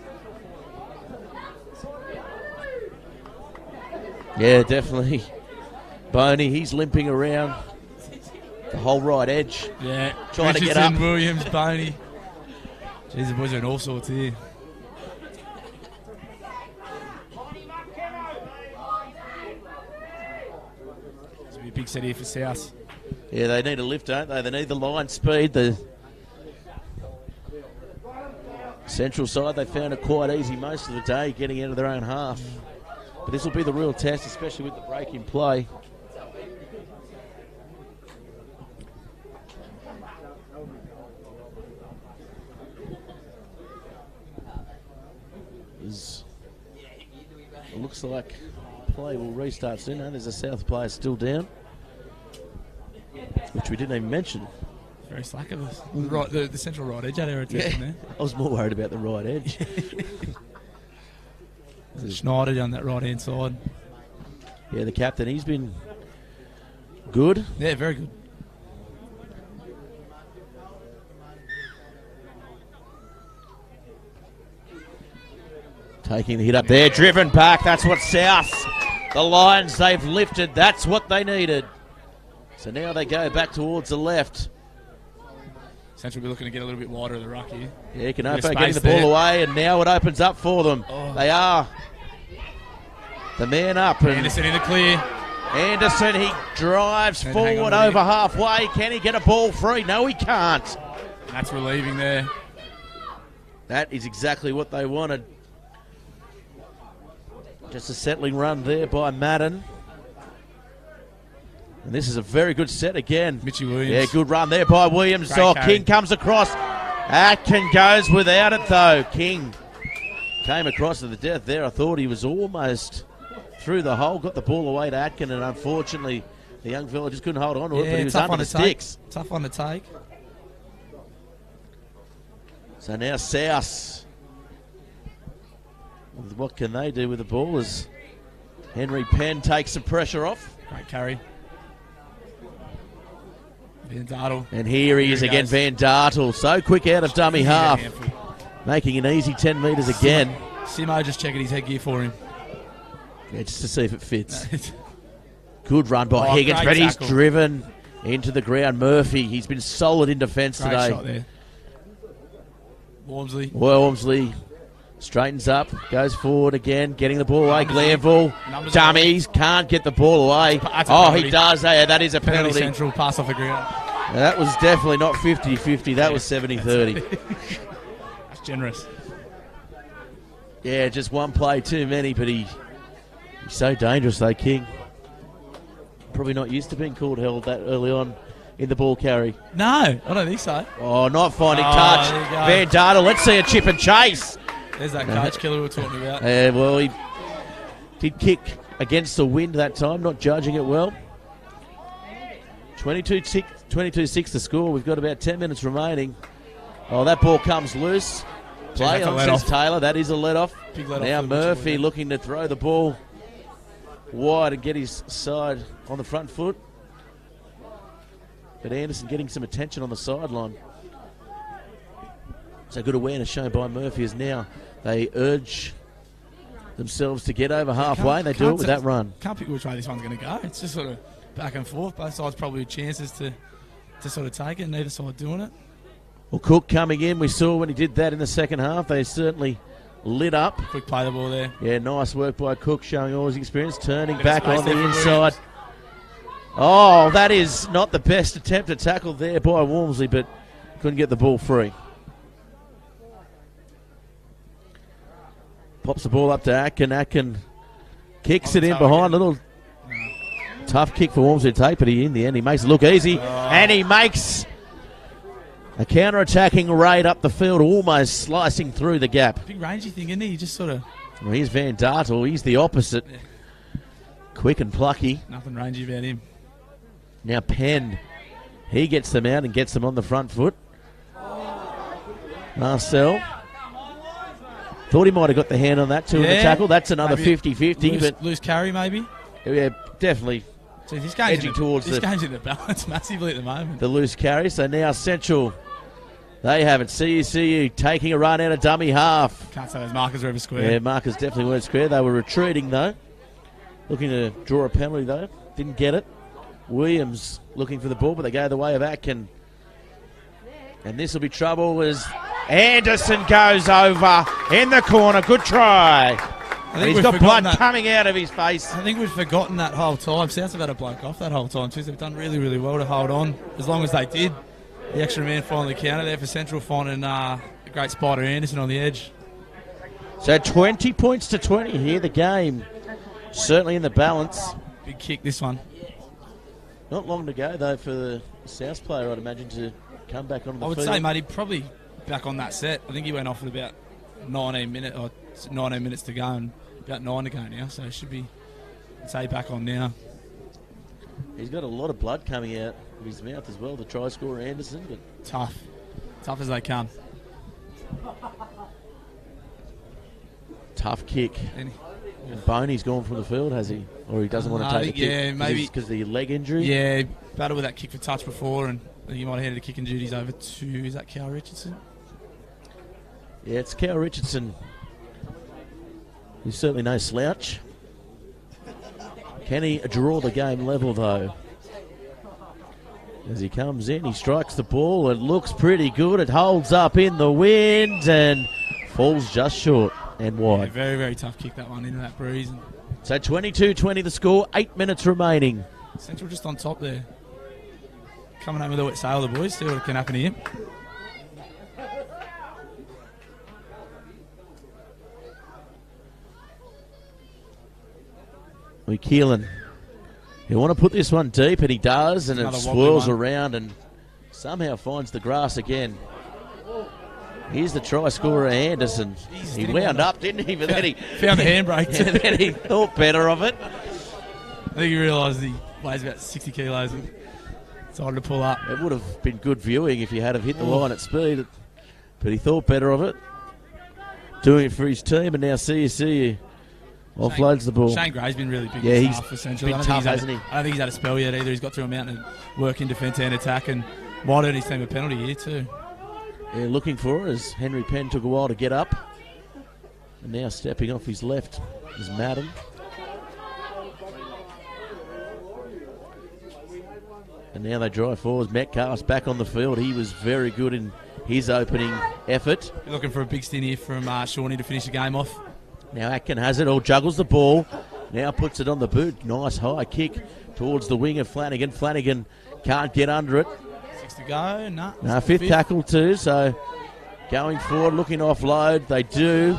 Yeah, definitely. Boney, he's limping around the whole right edge. Yeah. Trying to get Richardson, up. Williams, Boney. Jeez, the boys are in all sorts here. It's going to be a big set here for South. Yeah, they need a lift, don't they? They need the line speed. The Central side, they found it quite easy most of the day, getting out of their own half. But this will be the real test, especially with the break in play. It looks like play will restart soon. There's a South player still down, which we didn't even mention. Very slack of us. The central right edge had error there. I was more worried about the right edge. Schneider down that right-hand side. Yeah, the captain, he's been good. Yeah, very good. Taking the hit up there, driven back. That's what South, the Lions, they've lifted. That's what they needed. So now they go back towards the left. Central will be looking to get a little bit wider of the ruck here. Yeah, Canofo getting the ball away, and now it opens up for them. Oh. They are the man up. And Anderson in the clear. Anderson, he drives And hang forward on, over halfway. Can he get a ball free? No, he can't. That's relieving there. That is exactly what they wanted. Just a settling run there by Madden. And this is a very good set again. Mitchie Williams. Yeah, good run there by Williams. Great Oh, carry. King comes across. Atkin goes without it, though. King came across to the death there. I thought he was almost through the hole. Got the ball away to Atkin, and unfortunately, the young fella just couldn't hold on to it, but he was tough under one the to take. sticks. Tough one to take. So now South. What can they do with the ball as Henry Penn takes some pressure off? Great carry. Van Dartle. And here he is again, goes. Van Dartle. So quick out of dummy half. Handful. Making an easy 10 metres again. Simo just checking his headgear for him. Yeah, just to see if it fits. Good run by Oh, Higgins, great but he's tackle. driven into the ground. Murphy, he's been solid in defence Great today. shot there. Wormsley. Wormsley straightens up, goes forward again, getting the ball away. Numbers Glanville, Numbers dummies, can't get the ball away. That's a Oh, penalty. he does. Yeah, that is a Penalty penalty. Central, pass off the ground. Now, that was definitely not 50-50. That was 70-30. That's generous. Yeah, just one play too many, but he's so dangerous though, King. Probably not used to being called held that early on in the ball carry. No, I don't think so. Oh, not finding Oh, touch. there you go. Van Dartle, let's see a chip and chase. There's that coach killer we were talking about. Well, he did kick against the wind that time, not judging it well. 22-6 the score. We've got about 10 minutes remaining. Oh, that ball comes loose. Play that's a on, let-off. says Taylor. That is a let-off. Big let-off Now for the Murphy Mitchell looking to throw the ball wide and get his side on the front foot. But Anderson getting some attention on the sideline. So good awareness shown by Murphy as now they urge themselves to get over halfway, and they do it with that run. Can't pick which way this one's going to go. It's just sort of back and forth. Both sides probably with chances to sort of take it. Neither side doing it. Well, Cook coming in, we saw when he did that in the second half, they certainly lit up. Quick play the ball there. Yeah, nice work by Cook, showing all his experience, turning Bit of back space on the there for inside. Williams. Oh, that is not the best attempt at tackle there by Wormsley, but couldn't get the ball free. Pops the ball up to Atkin. Atkin kicks it in behind. Little tough kick for Wormsley to take, but in the end he makes it look easy. And he makes a counter-attacking raid up the field, almost slicing through the gap. Big rangy thing, isn't he? Just sort of Well, here's Van Dartle. He's the opposite. Quick and plucky. nothing rangy about him. Now Penn, he gets them out and gets them on the front foot. Marcel. Thought he might have got the hand on that too in the tackle. That's another Maybe 50-50, but loose carry maybe. yeah, definitely Geez, this game's edging towards this the- game's in the balance massively at the moment. the loose carry. So now Central, they have it. CU taking a run out of dummy half. Can't say those markers are ever square. Yeah, markers definitely weren't square. They were retreating though. Looking to draw a penalty though. Didn't get it. Williams looking for the ball, but they go the way of Atkin. And this will be trouble as Anderson goes over in the corner. Good try. I think He's we've got blood forgotten that. coming out of his face. I think we've forgotten that whole time. South have had a bloke off that whole time too. They've done really, really well to hold on as long as they did. The extra man finally counted there for Central, finding a great Spider Anderson on the edge. So 20 points to 20 here, the game. Certainly in the balance. Big kick this one. Not long to go, though, for the South player, I'd imagine, to come back onto the I would field. say, mate, he probably back on that set. I think he went off at about 19 minutes to go and about 9 to go now. So he should be, I'd say, back on now. He's got a lot of blood coming out of his mouth as well, the try scorer Anderson. But Tough as they come. tough kick. And And Boney's gone from the field, has he? Or he doesn't want to take the kick? Yeah, maybe. Because of the leg injury? Yeah, battled with that kick for touch before, and I think he might have handed the kicking duties over to, is that Cal Richardson? Yeah, it's Cal Richardson. He's certainly no slouch. Can he draw the game level, though? As he comes in, he strikes the ball. It looks pretty good. It holds up in the wind and falls just short and wide. Yeah, very, very tough kick, that one, into that breeze. And So 22-20 the score, 8 minutes remaining. Central just on top there. Coming home with a wet sail, the boys. See what can happen here. Keelan. You want to put this one deep, and he does, and it swirls around and somehow finds the grass again. Here's the try scorer, Anderson. He wound up, didn't he? But then he found the handbrake. And then he thought better of it. I think he realised he weighs about 60 kilos and it's hard to pull up. It would have been good viewing if he had have hit the line at speed, but he thought better of it. Doing it for his team, and now CSC offloads the ball. Shane Gray's been really big. Yeah, he's for Central. been tough, hasn't he? I don't think he's had a spell yet either. He's got through a mountain and work in defence and attack, and might earn his team a penalty here too. Yeah, looking for it as Henry Penn took a while to get up. And now stepping off his left is Madden. And now they drive forwards. Metcalf's back on the field. He was very good in his opening effort. You're looking for a big stint here from Shawnee to finish the game off. Now Atkin has it, all juggles the ball. Now puts it on the boot. Nice high kick towards the wing of Flanagan. Flanagan can't get under it. 6 to go. No, fifth tackle too, so going forward, looking offload. They do.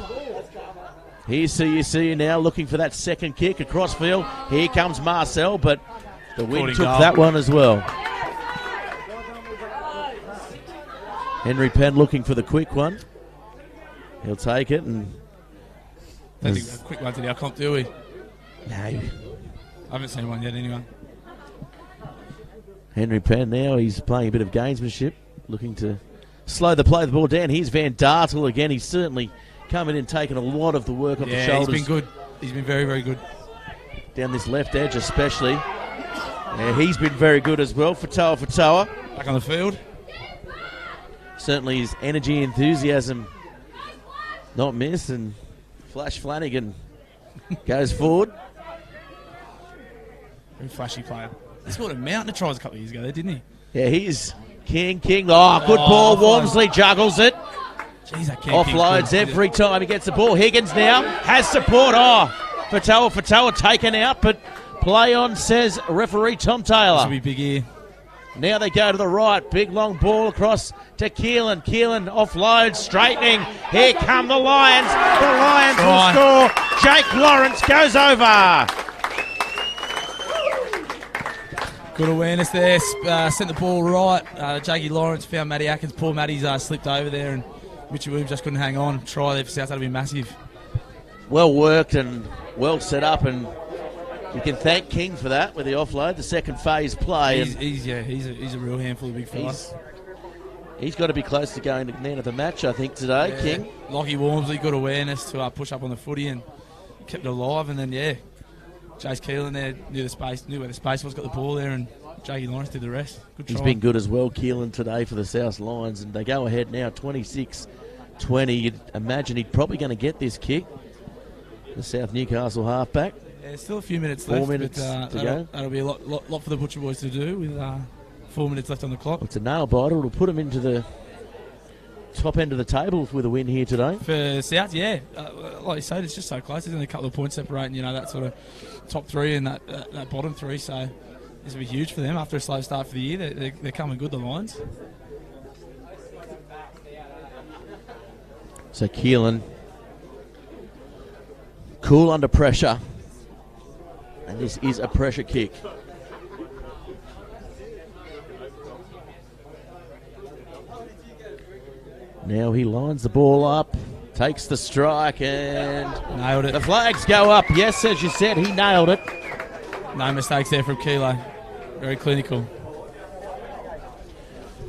Here's CUC now looking for that second kick across field. Here comes Marcel, but the wind took that one as well. Henry Penn looking for the quick one. He'll take it. And don't think a quick one to the comp, do we? No. I haven't seen one yet anyway. Henry Penn now, he's playing a bit of gamesmanship, looking to slow the play of the ball down. Here's Van Dartel again. He's certainly come in and taken a lot of the work off the shoulders. He's been good. He's been very, very good. Down this left edge especially. Yeah, he's been very good as well. Fatoa. Back on the field. Certainly his energy, enthusiasm not missed, and Flash Flanagan goes forward. Very flashy player. He scored a mountain of tries a couple of years ago there, didn't he? Yeah, he's King. Oh, good ball. Walmsley juggles it. Jeez, that King offloads every time he gets the ball. Higgins now has support. Fatoa taken out, but play on, says referee Tom Taylor. This will be big here. Now they go to the right. Big long ball across to Keelan. Keelan offloads, straightening. Here come the Lions. The Lions will score. Jake Lawrence goes over. Good awareness there. Sent the ball right. Jakey Lawrence found Matty Atkins. Poor Matty's slipped over there, and Mitchell Williams just couldn't hang on. Try there for South. That'll be massive. Well worked and well set up, and you can thank King for that with the offload, the second phase play. He's a real handful of big fella. He's got to be close to going to the man of the match, I think, today, yeah. King. Lockie Walmsley, good awareness to push up on the footy and kept it alive. And then, Jace Keelan there knew where the space was, got the ball there, and Jakey Lawrence did the rest. Good try. He's been good as well, Keelan, today for the South Lions, and they go ahead now 26-20. You'd imagine he's probably going to get this kick, the South Newcastle halfback. Yeah, still a few minutes left. 4 minutes to go. That'll be a lot for the Butcher Boys to do with 4 minutes left on the clock. It's a nail biter. It'll put them into the top end of the table with a win here today. For South, like you said, it's just so close. There's only a couple of points separating, that sort of top three and that bottom three. So this will be huge for them after a slow start for the year. They're coming good, the Lions. So Keelan, cool under pressure. And this is a pressure kick. Now he lines the ball up, takes the strike, and nailed it. The flags go up. Yes, as you said, he nailed it. No mistakes there from Kilo. Very clinical.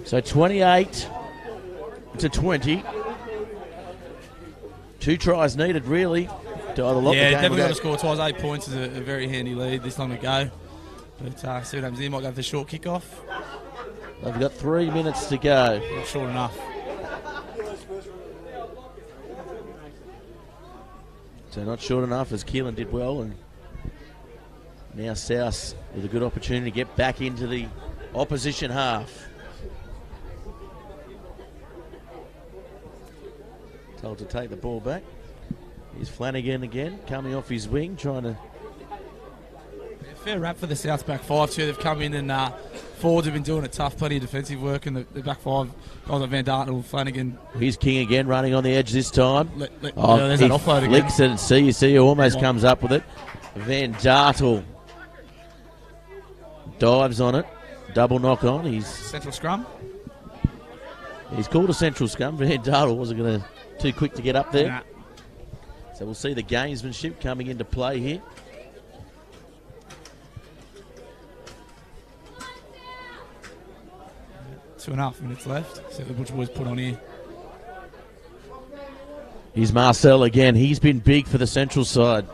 So 28-20. 2 tries needed, really, to to either lock the Yeah, game definitely or got go. to score twice. 8 points is a very handy lead this long to go. But see what happens here. Might go for the short kick-off. They've got 3 minutes to go. Not short enough. So not short enough as Keelan did well, and now South with a good opportunity to get back into the opposition half. Told to take the ball back. Here's Flanagan again, coming off his wing, trying to... Fair rap for the South back five too. They've come in and forwards have been doing it tough. Plenty of defensive work, and the back five guys like Van Dartel, Flanagan. Here's King again, running on the edge this time. There's that offload again. Flicks it, see, almost comes up with it. Van Dartel dives on it. Double knock on. He's Central scrum. called a central scrum. Van Dartel wasn't going to too quick to get up there. Nah. So we'll see the gamesmanship coming into play here. Two and a half minutes left. See what the Butcher Boys put on here. Here's Marcel again. He's been big for the central side.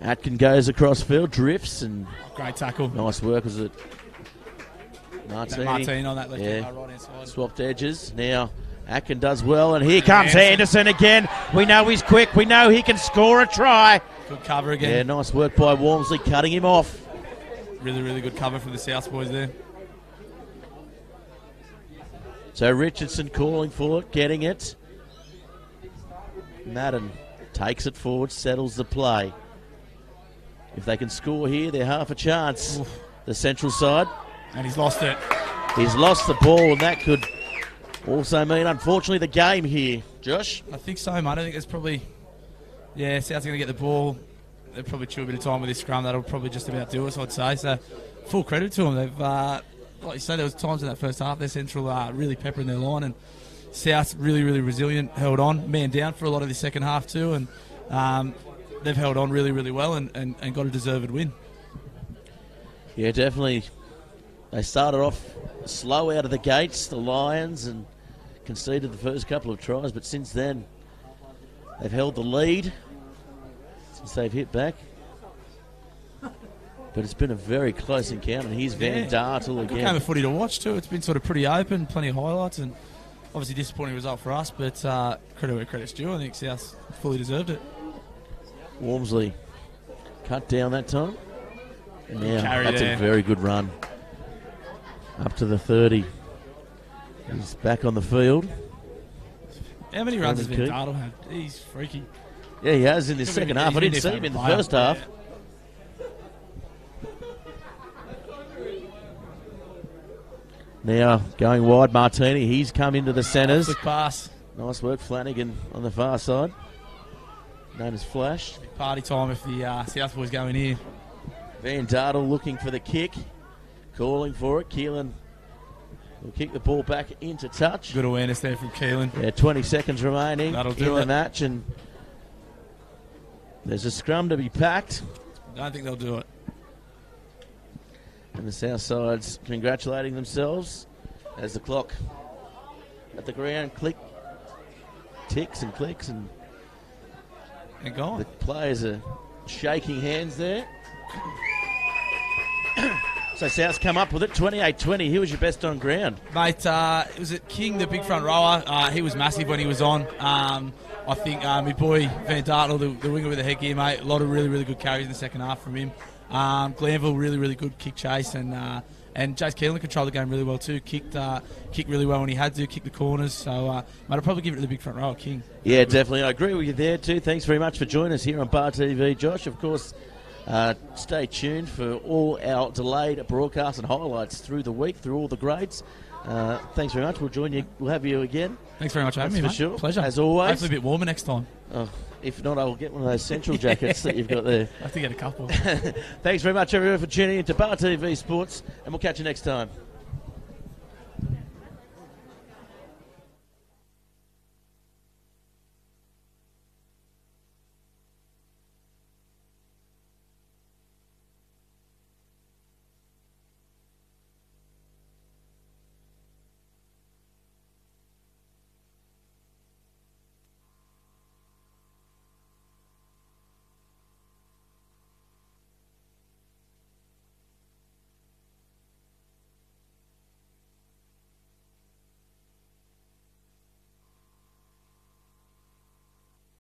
Atkin goes across field, drifts, and Great tackle. nice work. Was it Martini? Martin on that left Yeah. right hand side. Swapped edges. Now Atkin does well, and here comes Anderson again. We know he's quick. We know he can score a try. Good cover Yeah, again. nice work by Walmsley, cutting him off. Really, really good cover from the South boys there. So Richardson calling for it, getting it. Madden takes it forward, settles the play. If they can score here, they're half a chance. Oof. The central side. And he's lost it. He's lost the ball, and that could also mean, unfortunately, the game here. Josh? I think so, mate. I think it's probably... Yeah, South's going to get the ball. They'll probably chew a bit of time with this scrum. That'll probably just about do us, I'd say. So, full credit to them. They've, like you say, there was times in that first half, their central really peppering their line, and South's really, really resilient, held on, man down for a lot of the second half too, and they've held on really, really well and got a deserved win. Yeah, definitely. They started off slow out of the gates, the Lions, and conceded the first couple of tries, but since then, they've held the lead since they've hit back. But it's been a very close encounter. Here's Van Dartel Good game again. of footy to watch too. It's been sort of pretty open, plenty of highlights, and obviously disappointing result for us, but credit where credit's due. I think South fully deserved it. Walmsley cut down that time. And now carry that's there. a very good run. Up to the 30. He's back on the field. How many runs has Van Keith. Dartel had? He's freaky. Yeah, he has in the He's second been- half. I he's been didn't their see him in the favourite first player. half. Now going wide, Martini. He's come into the centres. Flick pass. Nice work, Flanagan on the far side. Known as Flash. Party time if the South boys go in here. Van Dartel looking for the kick. Calling for it. Keelan will kick the ball back into touch. Good awareness there from Keelan. Yeah, 20 seconds remaining That'll in do the it. match, and there's a scrum to be packed. Don't think they'll do it. And the South side's congratulating themselves as the clock at the ground ticks and clicks, and And gone. the players are shaking hands there. So South's come up with it, 28-20. Who was your best on ground? Mate, it was at King, the big front rower. He was massive when he was on. I think my boy Van Dartel, the winger with the headgear, mate, a lot of really, really good carries in the second half from him. Glanville, really, really good kick chase, and Jace Keelan controlled the game really well too. Kicked really well when he had to, kicked the corners. So, mate, I'd probably give it to the big front rower, King. Yeah, definitely. I agree with you there too. Thanks very much for joining us here on Bar TV, Josh. Of course, stay tuned for all our delayed broadcasts and highlights through the week, through all the grades. Thanks very much. We'll join you. We'll have you again. Thanks very much for having me, That's mate. for sure. Pleasure. As always. Hopefully a bit warmer next time. Oh, if not, I'll get one of those central jackets that you've got there. I have to get a couple. Thanks very much, everyone, for tuning in to Bar TV Sports, and we'll catch you next time.